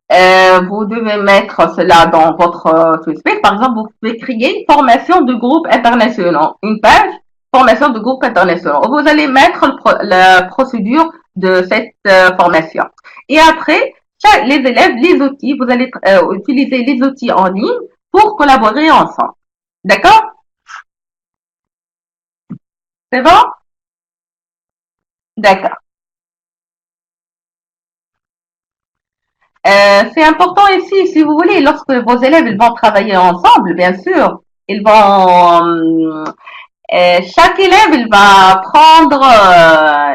Vous devez mettre cela dans votre Twitchpace. Par exemple, vous pouvez créer une formation de groupe internationaux, une page formation de groupe internationaux. Vous allez mettre la procédure de cette formation. Et après, les élèves, les outils, vous allez utiliser les outils en ligne pour collaborer ensemble. D'accord? C'est bon? D'accord. C'est important ici, si vous voulez, lorsque vos élèves ils vont travailler ensemble, bien sûr, ils vont chaque élève il va prendre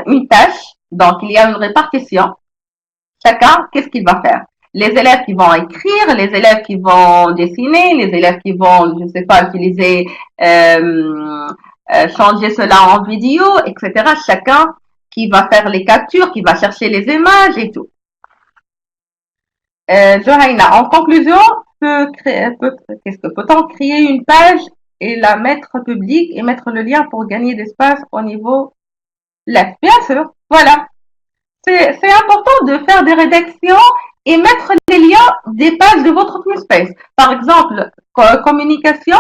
une tâche, donc il y a une répartition. Chacun, qu'est-ce qu'il va faire? Les élèves qui vont écrire, les élèves qui vont dessiner, les élèves qui vont, je ne sais pas, utiliser, changer cela en vidéo, etc. Chacun qui va faire les captures, qui va chercher les images et tout. Johaina, en conclusion, qu'est-ce que peut-on créer une page et la mettre publique et mettre le lien pour gagner d'espace au niveau left? Bien sûr, voilà. C'est important de faire des rédactions et mettre les liens des pages de votre Twitspace. Par exemple, communication,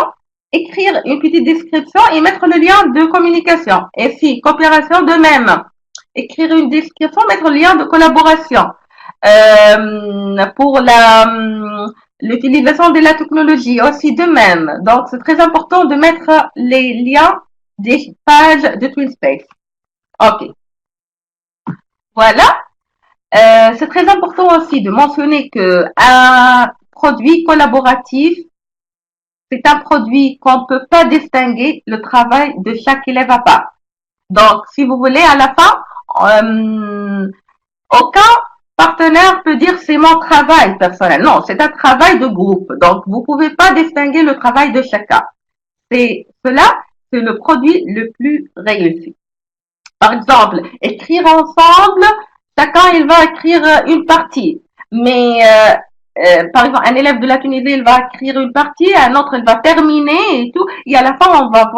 écrire une petite description et mettre le lien de communication. Et si, coopération de même. Écrire une description, mettre le lien de collaboration. Pour l'utilisation de la technologie aussi de même. Donc, c'est très important de mettre les liens des pages de Twitspace. Ok. Voilà. C'est très important aussi de mentionner que un produit collaboratif, c'est un produit qu'on ne peut pas distinguer le travail de chaque élève à part. Donc, si vous voulez, à la fin, aucun partenaire peut dire c'est mon travail personnel. Non, c'est un travail de groupe. Donc, vous ne pouvez pas distinguer le travail de chacun. Cela, c'est le produit le plus réussi. Par exemple, écrire ensemble, chacun il va écrire une partie. Mais par exemple, un élève de la Tunisie, il va écrire une partie, un autre, il va terminer et tout. Et à la fin, on va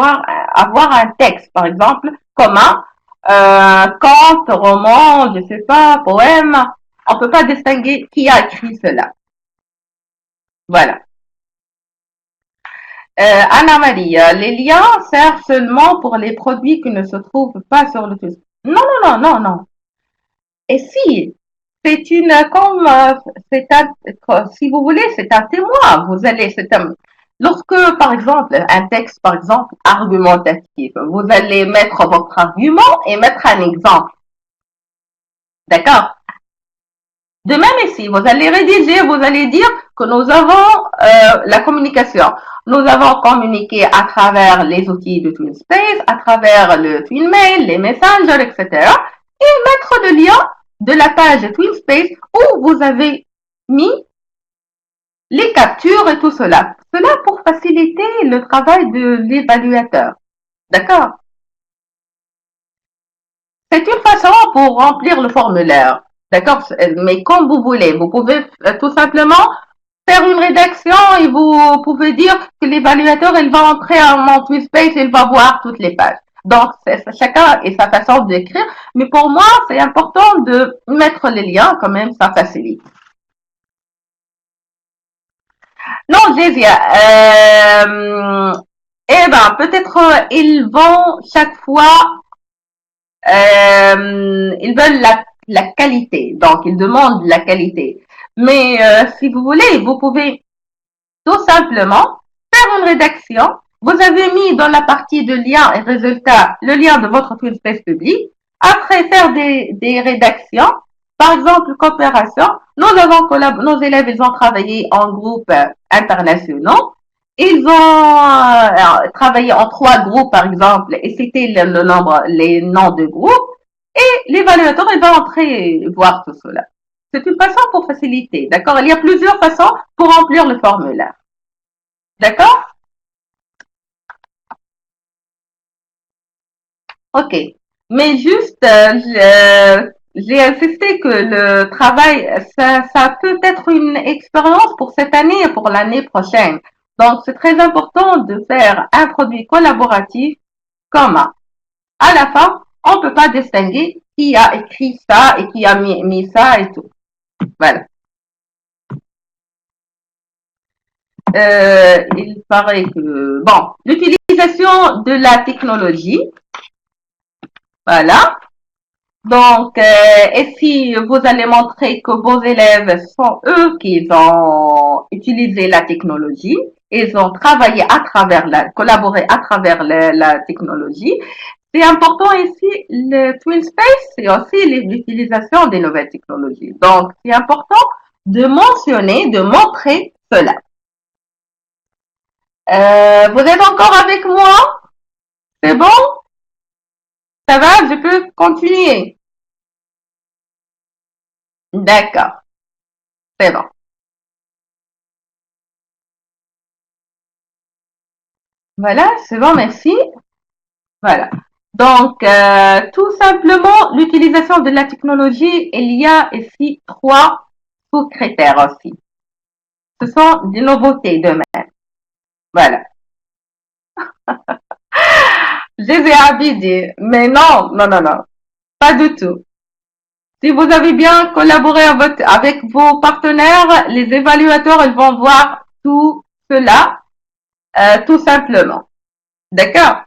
avoir un texte, par exemple, commun, conte, roman, je sais pas, poème. On peut pas distinguer qui a écrit cela. Voilà. Anna-Marie, les liens servent seulement pour les produits qui ne se trouvent pas sur le site. Non, non, non, non, non. Et si, c'est une, comme, c'est un, si vous voulez, c'est un témoin. Vous allez, c'est un, lorsque, par exemple, un texte, par exemple, argumentatif, vous allez mettre votre argument et mettre un exemple. D'accord? De même ici, vous allez rédiger, vous allez dire que nous avons la communication. Nous avons communiqué à travers les outils de TwinSpace, à travers le TwinMail, les messengers, etc. Et mettre le lien de la page TwinSpace où vous avez mis les captures et tout cela. Cela pour faciliter le travail de l'évaluateur. D'accord? C'est une façon pour remplir le formulaire. D'accord? Mais comme vous voulez, vous pouvez tout simplement faire une rédaction et vous pouvez dire que l'évaluateur, il va entrer en mon Twitspace et il va voir toutes les pages. Donc, chacun et sa façon d'écrire. Mais pour moi, c'est important de mettre les liens quand même, ça facilite. Non, Jésia, eh ben, peut-être ils vont chaque fois, ils veulent la qualité, donc ils demandent la qualité. Mais si vous voulez, vous pouvez tout simplement faire une rédaction. Vous avez mis dans la partie de lien et résultat le lien de votre twin space public. Après, faire des rédactions. Par exemple, coopération. Nos élèves, ils ont travaillé en groupes internationaux. Ils ont travaillé en 3 groupes, par exemple, et c'était le nombre, les noms de groupes. Et l'évaluateur, il va entrer et voir tout cela. C'est une façon pour faciliter, d'accord? Il y a plusieurs façons pour remplir le formulaire. D'accord? Ok. Mais juste, j'ai insisté que le travail, ça peut être une expérience pour cette année et pour l'année prochaine. Donc, c'est très important de faire un produit collaboratif commun. À la fin, on ne peut pas distinguer qui a écrit ça et qui a mis ça et tout. Voilà. Il paraît que, bon, l'utilisation de la technologie, voilà. Donc, et si vous allez montrer que vos élèves sont eux qui ont utilisé la technologie, ils ont travaillé à travers collaboré à travers la technologie, c'est important ici, le Twin Space, c'est aussi l'utilisation des nouvelles technologies. Donc, c'est important de mentionner, de montrer cela. Vous êtes encore avec moi? C'est bon? Ça va? Je peux continuer? D'accord, c'est bon. Voilà, c'est bon, merci. Voilà. Donc, tout simplement, l'utilisation de la technologie, il y a ici 3 sous-critères aussi. Ce sont des nouveautés de même. Voilà. Je les ai habillés, mais non, non, non, non, pas du tout. Si vous avez bien collaboré avec vos partenaires, les évaluateurs, ils vont voir tout cela, tout simplement. D'accord?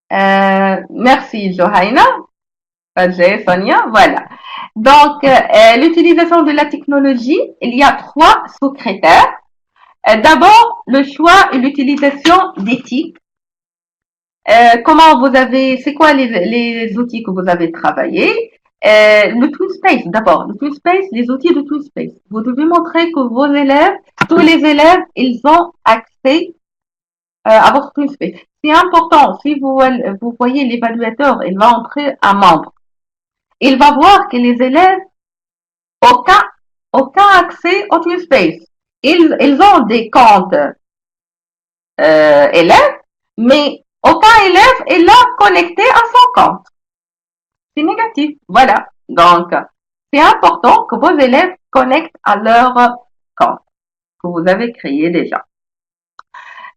Merci, Johaina. J'ai Sonia, voilà. Donc, l'utilisation de la technologie, il y a 3 sous-critères. D'abord, le choix et l'utilisation d'éthiques. Comment vous avez, c'est quoi les outils que vous avez travaillés? Le TwinSpace, d'abord. Le TwinSpace, les outils de TwinSpace. Vous devez montrer que vos élèves, tous les élèves, ils ont accès à votre TwinSpace. C'est important. Si vous voyez l'évaluateur, il va entrer un membre. Il va voir que les élèves aucun, aucun accès au TwinSpace. Ils ont des comptes élèves, mais aucun élève est là connecté à son compte. C'est négatif. Voilà. Donc, c'est important que vos élèves connectent à leur compte que vous avez créé déjà.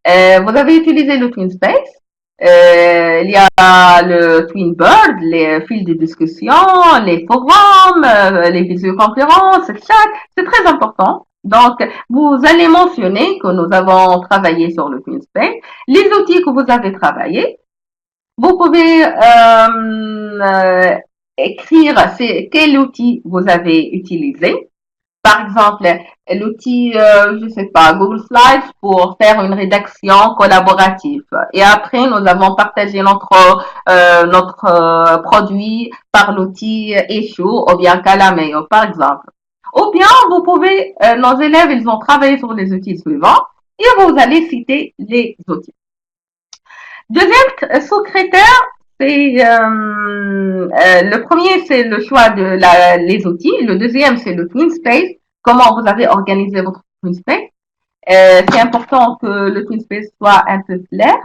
Vous avez utilisé le TwinSpace. Il y a le Twinbird, les fils de discussion, les forums, les visioconférences, le chat. C'est très important. Donc, vous allez mentionner que nous avons travaillé sur le TwinSpace, les outils que vous avez travaillés. Vous pouvez écrire quel outil vous avez utilisé. Par exemple, l'outil, je sais pas, Google Slides pour faire une rédaction collaborative. Et après, nous avons partagé notre produit par l'outil Issue ou bien Calameo, par exemple. Ou bien, vous pouvez, nos élèves, ils ont travaillé sur les outils suivants et vous allez citer les outils. Deuxième sous-critère, c'est le premier, c'est le choix de les outils. Le deuxième, c'est le TwinSpace. Comment vous avez organisé votre TwinSpace. C'est important que le TwinSpace soit un peu clair.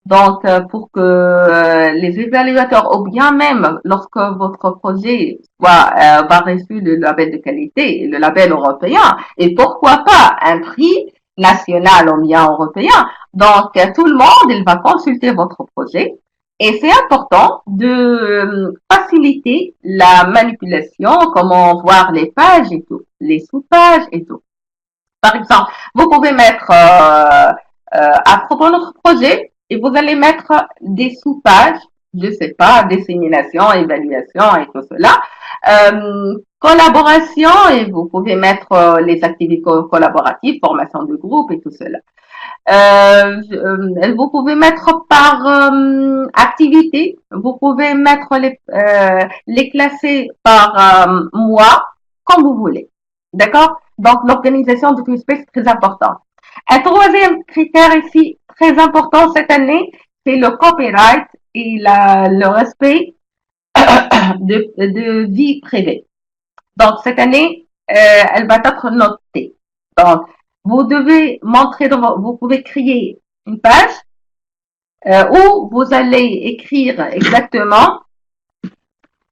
Donc, pour que les évaluateurs, ou bien même lorsque votre projet va reçu le label de qualité, le label européen, et pourquoi pas un prix national ou bien européen. Donc, tout le monde, il va consulter votre projet Et c'est important de faciliter la manipulation, comment voir les pages et tout, les sous-pages et tout. Par exemple, vous pouvez mettre à propos de notre projet et vous allez mettre des sous-pages, je sais pas, dissémination, évaluation et tout cela. Collaboration et vous pouvez mettre les activités collaboratives, formation de groupe et tout cela. Vous pouvez mettre par activité, vous pouvez mettre les classer par mois, comme vous voulez. D'accord? Donc, l'organisation de QSpace est très importante. Un troisième critère ici, très important cette année, c'est le copyright et le respect de vie privée. Donc, cette année, elle va être notée. Donc, vous devez montrer, vous pouvez créer une page où vous allez écrire exactement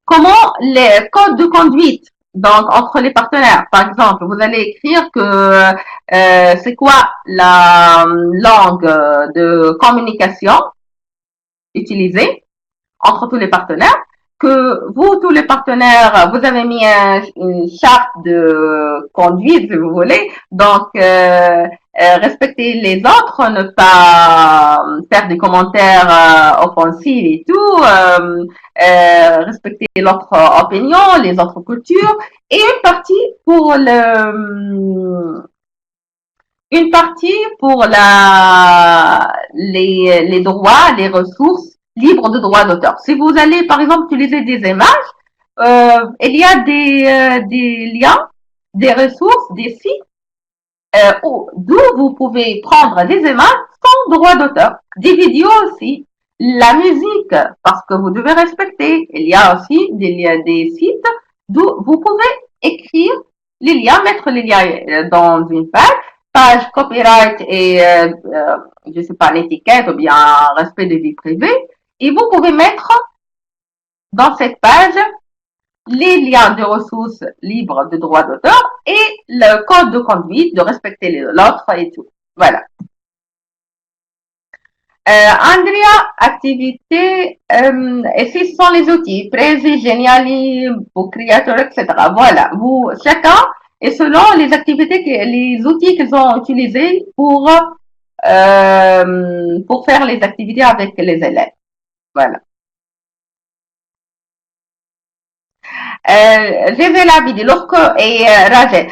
comment les codes de conduite, donc entre les partenaires. Par exemple, vous allez écrire que c'est quoi la langue de communication utilisée entre tous les partenaires, que vous, tous les partenaires, vous avez mis une charte de conduite, si vous voulez. Donc, respecter les autres, ne pas faire des commentaires offensifs et tout, respecter l'autre opinion, les autres cultures, et une partie pour les droits, les ressources libres de droits d'auteur. Si vous allez, par exemple, utiliser des images, il y a des liens, des ressources, des sites d'où vous pouvez prendre des images sans droit d'auteur. Des vidéos aussi, la musique, parce que vous devez respecter. Il y a aussi des sites d'où vous pouvez écrire les liens, mettre les liens dans une page copyright et, je sais pas, l'étiquette ou bien respect de vie privée. Et vous pouvez mettre dans cette page les liens de ressources libres de droits d'auteur et le code de conduite de respecter l'autre et tout. Voilà. Andrea, activité, et ce sont les outils, Prezi, Geniali, Creator, etc. Voilà. Vous, chacun, et selon les activités, les outils qu'ils ont utilisés pour faire les activités avec les élèves. Voilà. J'ai la vidéo. Rajet,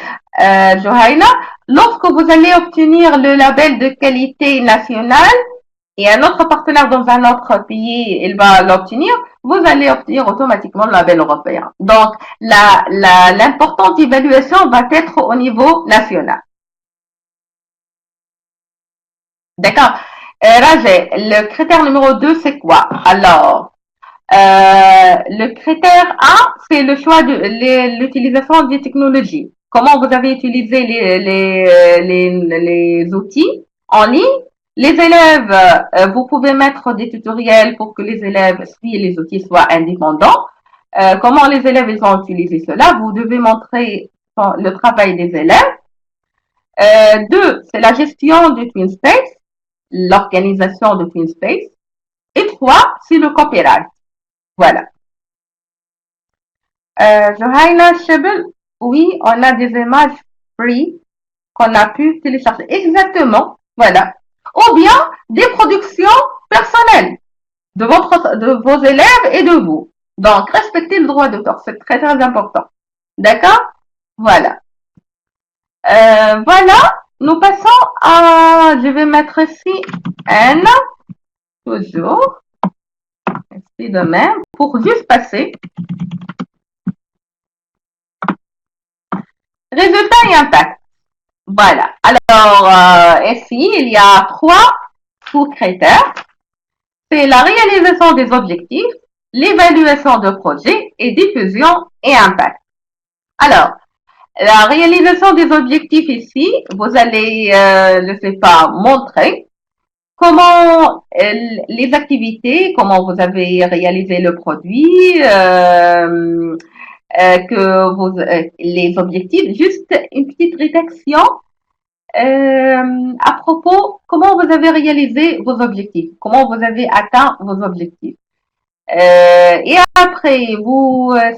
Johaina, lorsque vous allez obtenir le label de qualité nationale et un autre partenaire dans un autre pays, il va l'obtenir, vous allez obtenir automatiquement le label européen. Donc, l'importante évaluation va être au niveau national. D'accord. Rajet, le critère numéro 2, c'est quoi? Alors, le critère 1, c'est le choix de l'utilisation des technologies. Comment vous avez utilisé les outils en ligne. Les élèves, vous pouvez mettre des tutoriels pour que les élèves, si les outils soient indépendants. Comment les élèves ils ont utilisé cela. Vous devez montrer le travail des élèves. 2, c'est la gestion du TwinSpace, l'organisation de TwinSpace. Et 3, c'est le copyright. Voilà. Johaina Shebel, oui, on a des images free qu'on a pu télécharger. Exactement, voilà. Ou bien des productions personnelles de vos élèves et de vous. Donc, respectez le droit d'auteur, c'est très très important. D'accord? Voilà. Voilà, nous passons à, je vais mettre ici N, toujours, ici de même, pour juste passer. Résultat et impact. Voilà. Alors, ici, il y a 3 sous-critères. C'est la réalisation des objectifs, l'évaluation de projet et diffusion et impact. Alors, la réalisation des objectifs ici, vous allez, je sais pas, montrer comment les activités, comment vous avez réalisé le produit, que les objectifs, juste une petite rédaction à propos comment vous avez réalisé vos objectifs, comment vous avez atteint vos objectifs. Et après,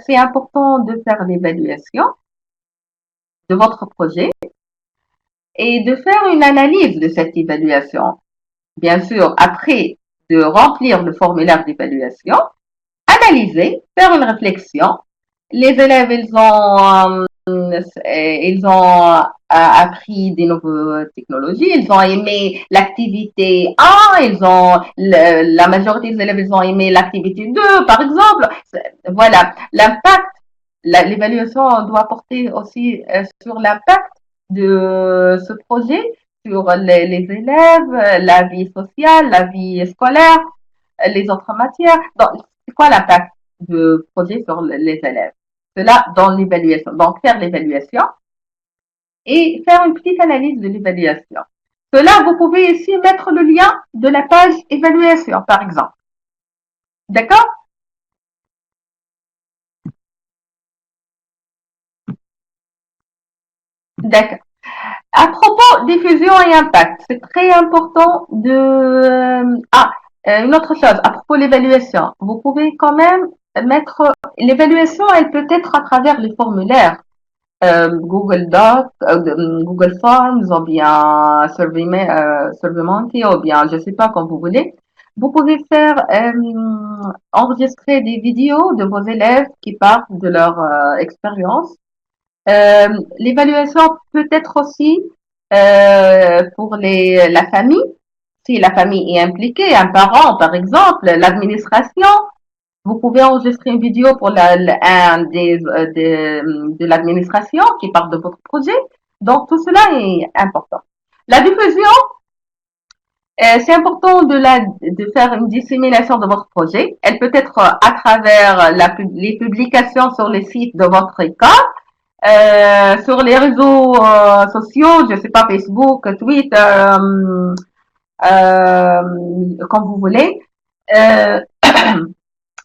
c'est important de faire l'évaluation de votre projet et de faire une analyse de cette évaluation. Bien sûr, après de remplir le formulaire d'évaluation, analyser, faire une réflexion. Les élèves, ils ont appris des nouvelles technologies, ils ont aimé l'activité 1, la majorité des élèves, ils ont aimé l'activité 2, par exemple. Voilà, l'impact, l'évaluation doit porter aussi sur l'impact de ce projet sur les élèves, la vie sociale, la vie scolaire, les autres matières. Donc, c'est quoi l'impact du projet sur les élèves? Cela dans l'évaluation. Donc, faire l'évaluation et faire une petite analyse de l'évaluation. Cela, vous pouvez ici mettre le lien de la page évaluation, par exemple. D'accord? D'accord. À propos diffusion et impact, c'est très important une autre chose, à propos de l'évaluation, vous pouvez quand même mettre... L'évaluation, elle peut être à travers les formulaires. Google Docs, Google Forms, ou bien SurveyMonkey, ou bien je sais pas comme vous voulez. Vous pouvez faire enregistrer des vidéos de vos élèves qui parlent de leur expérience. L'évaluation peut être aussi pour la famille, si la famille est impliquée, un parent par exemple, l'administration. Vous pouvez enregistrer une vidéo pour un de l'administration qui parle de votre projet. Donc, tout cela est important. La diffusion, c'est important de faire une dissémination de votre projet. Elle peut être à travers les publications sur les sites de votre école, sur les réseaux sociaux, je sais pas, Facebook, Twitter, comme vous voulez. Euh,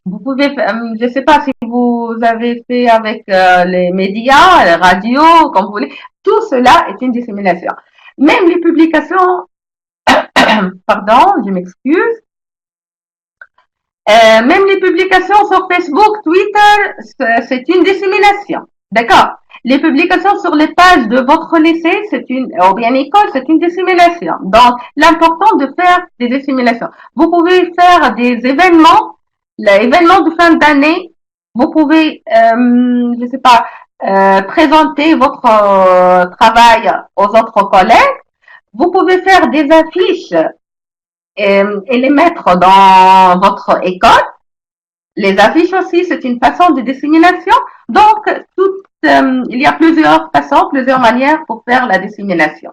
Vous pouvez, je ne sais pas si vous avez fait avec les médias, les radios, comme vous voulez. Tout cela est une dissémination. Même les publications, pardon, je m'excuse. Même les publications sur Facebook, Twitter, c'est une dissémination. D'accord? Les publications sur les pages de votre lycée, ou bien école, c'est une dissémination. Donc, l'important de faire des disséminations. Vous pouvez faire des événements, l'événement de fin d'année, vous pouvez, je sais pas, présenter votre travail aux autres collègues. Vous pouvez faire des affiches et les mettre dans votre école. Les affiches aussi, c'est une façon de dissémination. Donc, il y a plusieurs façons, plusieurs manières pour faire la dissémination.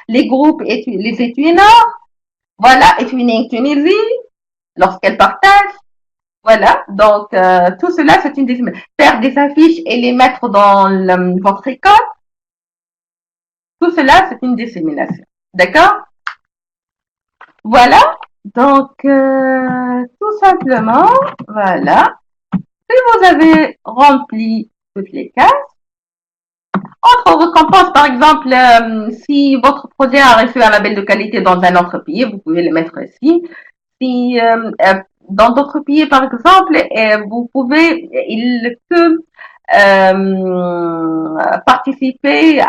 Les groupes, les étudiants, voilà, Etwinning Tunisie, lorsqu'elles partagent, voilà. Donc, tout cela, c'est une dissémination. Faire des affiches et les mettre dans votre école, tout cela, c'est une dissémination. D'accord? Voilà. Donc, tout simplement, voilà. Si vous avez rempli toutes les cases, autre récompense, par exemple, si votre projet a reçu un label de qualité dans un autre pays, vous pouvez le mettre ici. Si dans d'autres pays, par exemple, il peut participer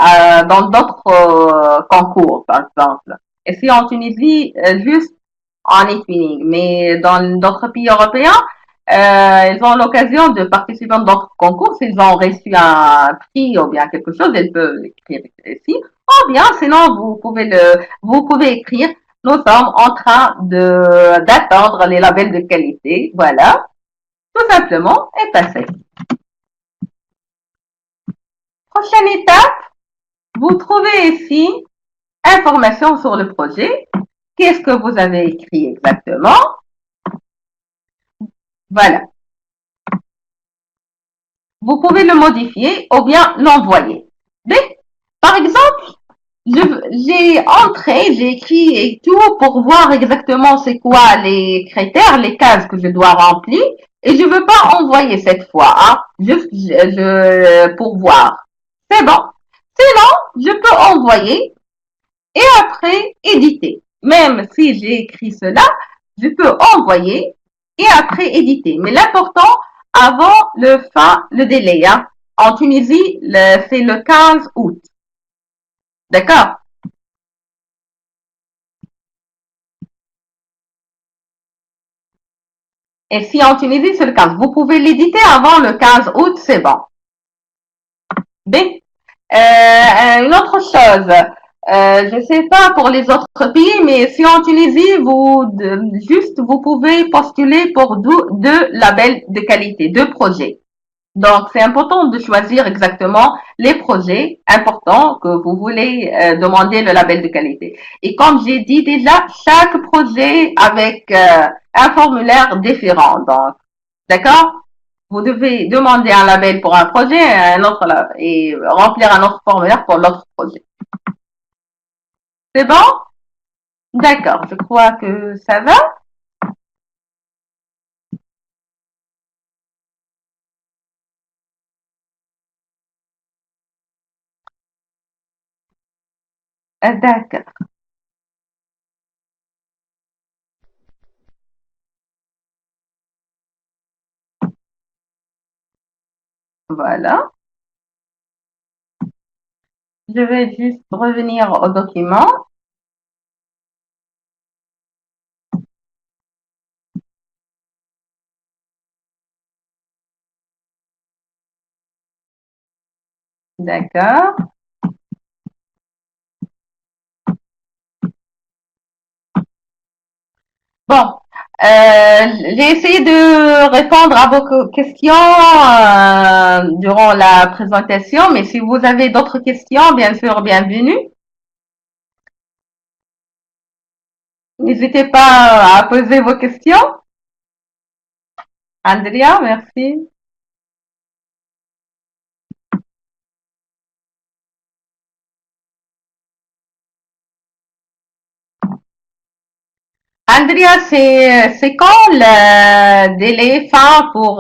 dans d'autres concours, par exemple. Et si en Tunisie, juste en e-twinning, mais dans d'autres pays européens, ils ont l'occasion de participer dans d'autres concours. S'ils ont reçu un prix ou bien quelque chose, ils peuvent l'écrire ici. Ou bien, sinon, vous pouvez écrire, nous sommes en train d'attendre les labels de qualité. Voilà. Tout simplement, et passer. Prochaine étape, vous trouvez ici information sur le projet. Qu'est-ce que vous avez écrit exactement? Voilà. Vous pouvez le modifier ou bien l'envoyer. Par exemple, j'ai écrit et tout pour voir exactement c'est quoi les critères, les cases que je dois remplir et je veux pas envoyer cette fois, hein, juste pour voir. C'est bon. Sinon, je peux envoyer et après éditer. Même si j'ai écrit cela, je peux envoyer et après éditer. Mais l'important, avant le délai, hein. En Tunisie, c'est le 15 août. D'accord? Et si en Tunisie, c'est le 15, vous pouvez l'éditer avant le 15 août, c'est bon. B. Une autre chose, je ne sais pas pour les autres pays, mais si en Tunisie, juste vous pouvez postuler pour deux labels de qualité, deux projets. Donc, c'est important de choisir exactement les projets importants que vous voulez demander le label de qualité. Et comme j'ai dit déjà, chaque projet avec un formulaire différent. Donc, d'accord? Vous devez demander un label pour un projet et remplir un autre formulaire pour l'autre projet. C'est bon? D'accord, je crois que ça va. D'accord, voilà. Je vais juste revenir au document. D'accord. Bon, j'ai essayé de répondre à vos questions durant la présentation, mais si vous avez d'autres questions, bien sûr, bienvenue. N'hésitez pas à poser vos questions. Andrea, merci. Andrea, c'est quand le délai fin pour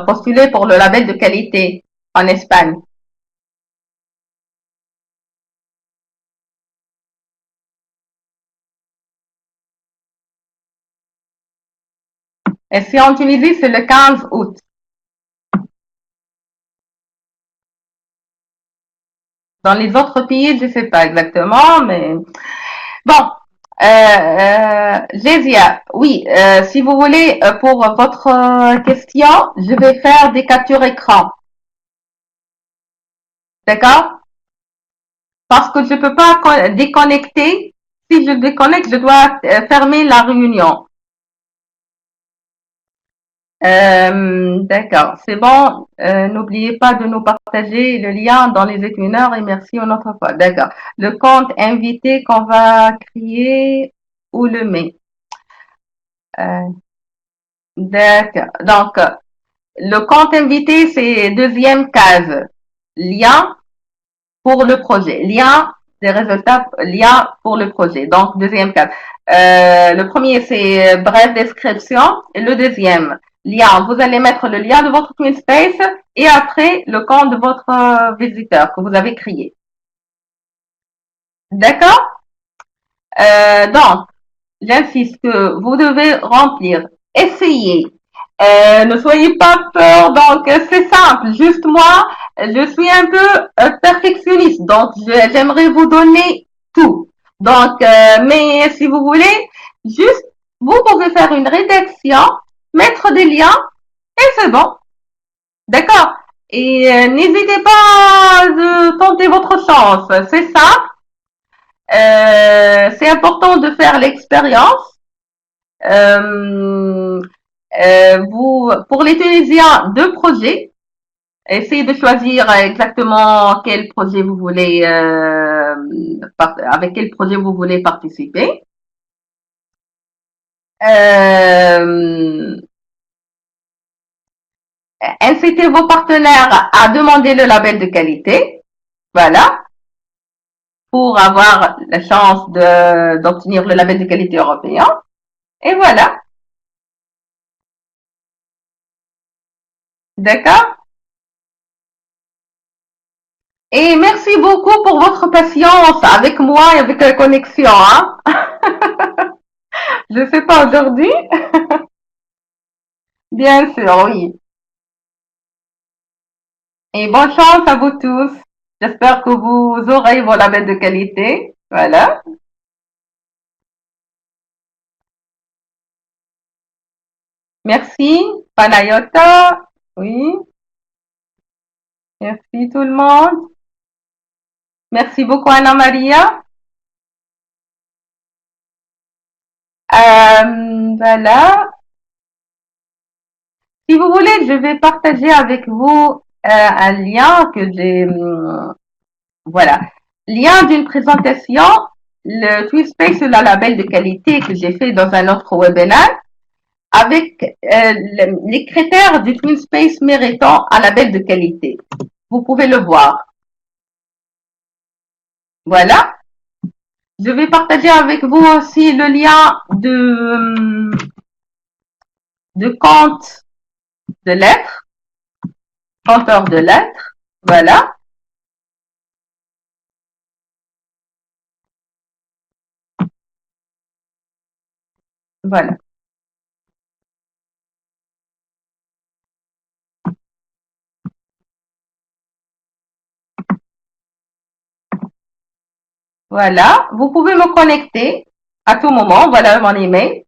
postuler pour le label de qualité en Espagne? Et si en Tunisie, c'est le 15 août. Dans les autres pays, je ne sais pas exactement, mais bon. Gésia, oui, si vous voulez, pour votre question, je vais faire des captures écran. D'accord? Parce que je ne peux pas déconnecter. Si je déconnecte, je dois fermer la réunion. D'accord, c'est bon. N'oubliez pas de nous partager le lien dans les éclaireurs et merci une autre fois. D'accord. Le compte invité qu'on va créer ou le met. Euh, d'accord. Donc, le compte invité, c'est deuxième case. Lien pour le projet. Lien des résultats, lien pour le projet. Donc, deuxième case. Le premier, c'est brève description. Et le deuxième, lien. Vous allez mettre le lien de votre TwinSpace et après le compte de votre visiteur que vous avez créé. D'accord? Donc, j'insiste que vous devez remplir, essayer. Ne soyez pas peur, donc c'est simple. Juste moi, je suis un peu perfectionniste, donc j'aimerais vous donner tout. Donc, mais si vous voulez, juste vous pouvez faire une rédaction, mettre des liens et c'est bon. D'accord? Et n'hésitez pas de tenter votre chance. C'est ça. C'est important de faire l'expérience. Euh, pour les Tunisiens, deux projets. Essayez de choisir exactement quel projet vous voulez, avec quel projet vous voulez participer. Euh, Incitez vos partenaires à demander le label de qualité. Voilà, pour avoir la chance d'obtenir le label de qualité européen. Et voilà. D'accord? Et merci beaucoup pour votre patience avec moi et avec la connexion. Hein? Je ne sais pas aujourd'hui. Bien sûr, oui. Et bonne chance à vous tous. J'espère que vous aurez vos labels de qualité. Voilà. Merci, Panayota. Oui. Merci tout le monde. Merci beaucoup, Anna Maria. Voilà. Si vous voulez, je vais partager avec vous un lien que j'ai, voilà, lien d'une présentation, le TwinSpace sur la label de qualité que j'ai fait dans un autre webinaire avec les critères du TwinSpace méritant un label de qualité. Vous pouvez le voir. Voilà. Je vais partager avec vous aussi le lien de compte de lettres, compteur de lettres. Voilà. Voilà. Voilà. Vous pouvez me connecter à tout moment. Voilà mon email.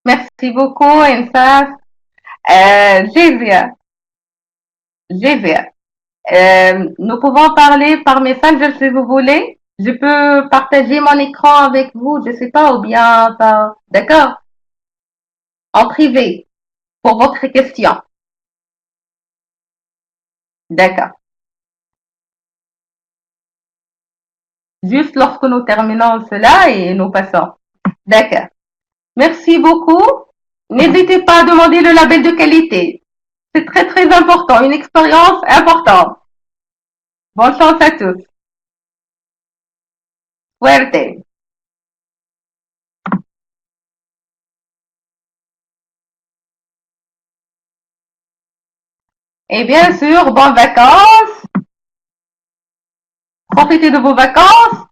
Merci beaucoup, Insaf. Gévia. Gévia. Nous pouvons parler par Messenger si vous voulez. Je peux partager mon écran avec vous, je sais pas, ou bien par, d'accord, en privé, pour votre question. D'accord. Juste lorsque nous terminons cela et nous passons. D'accord. Merci beaucoup. N'hésitez pas à demander le label de qualité. C'est très très important, une expérience importante. Bonne chance à tous. Suerte. Et bien sûr, bonnes vacances. Profitez de vos vacances.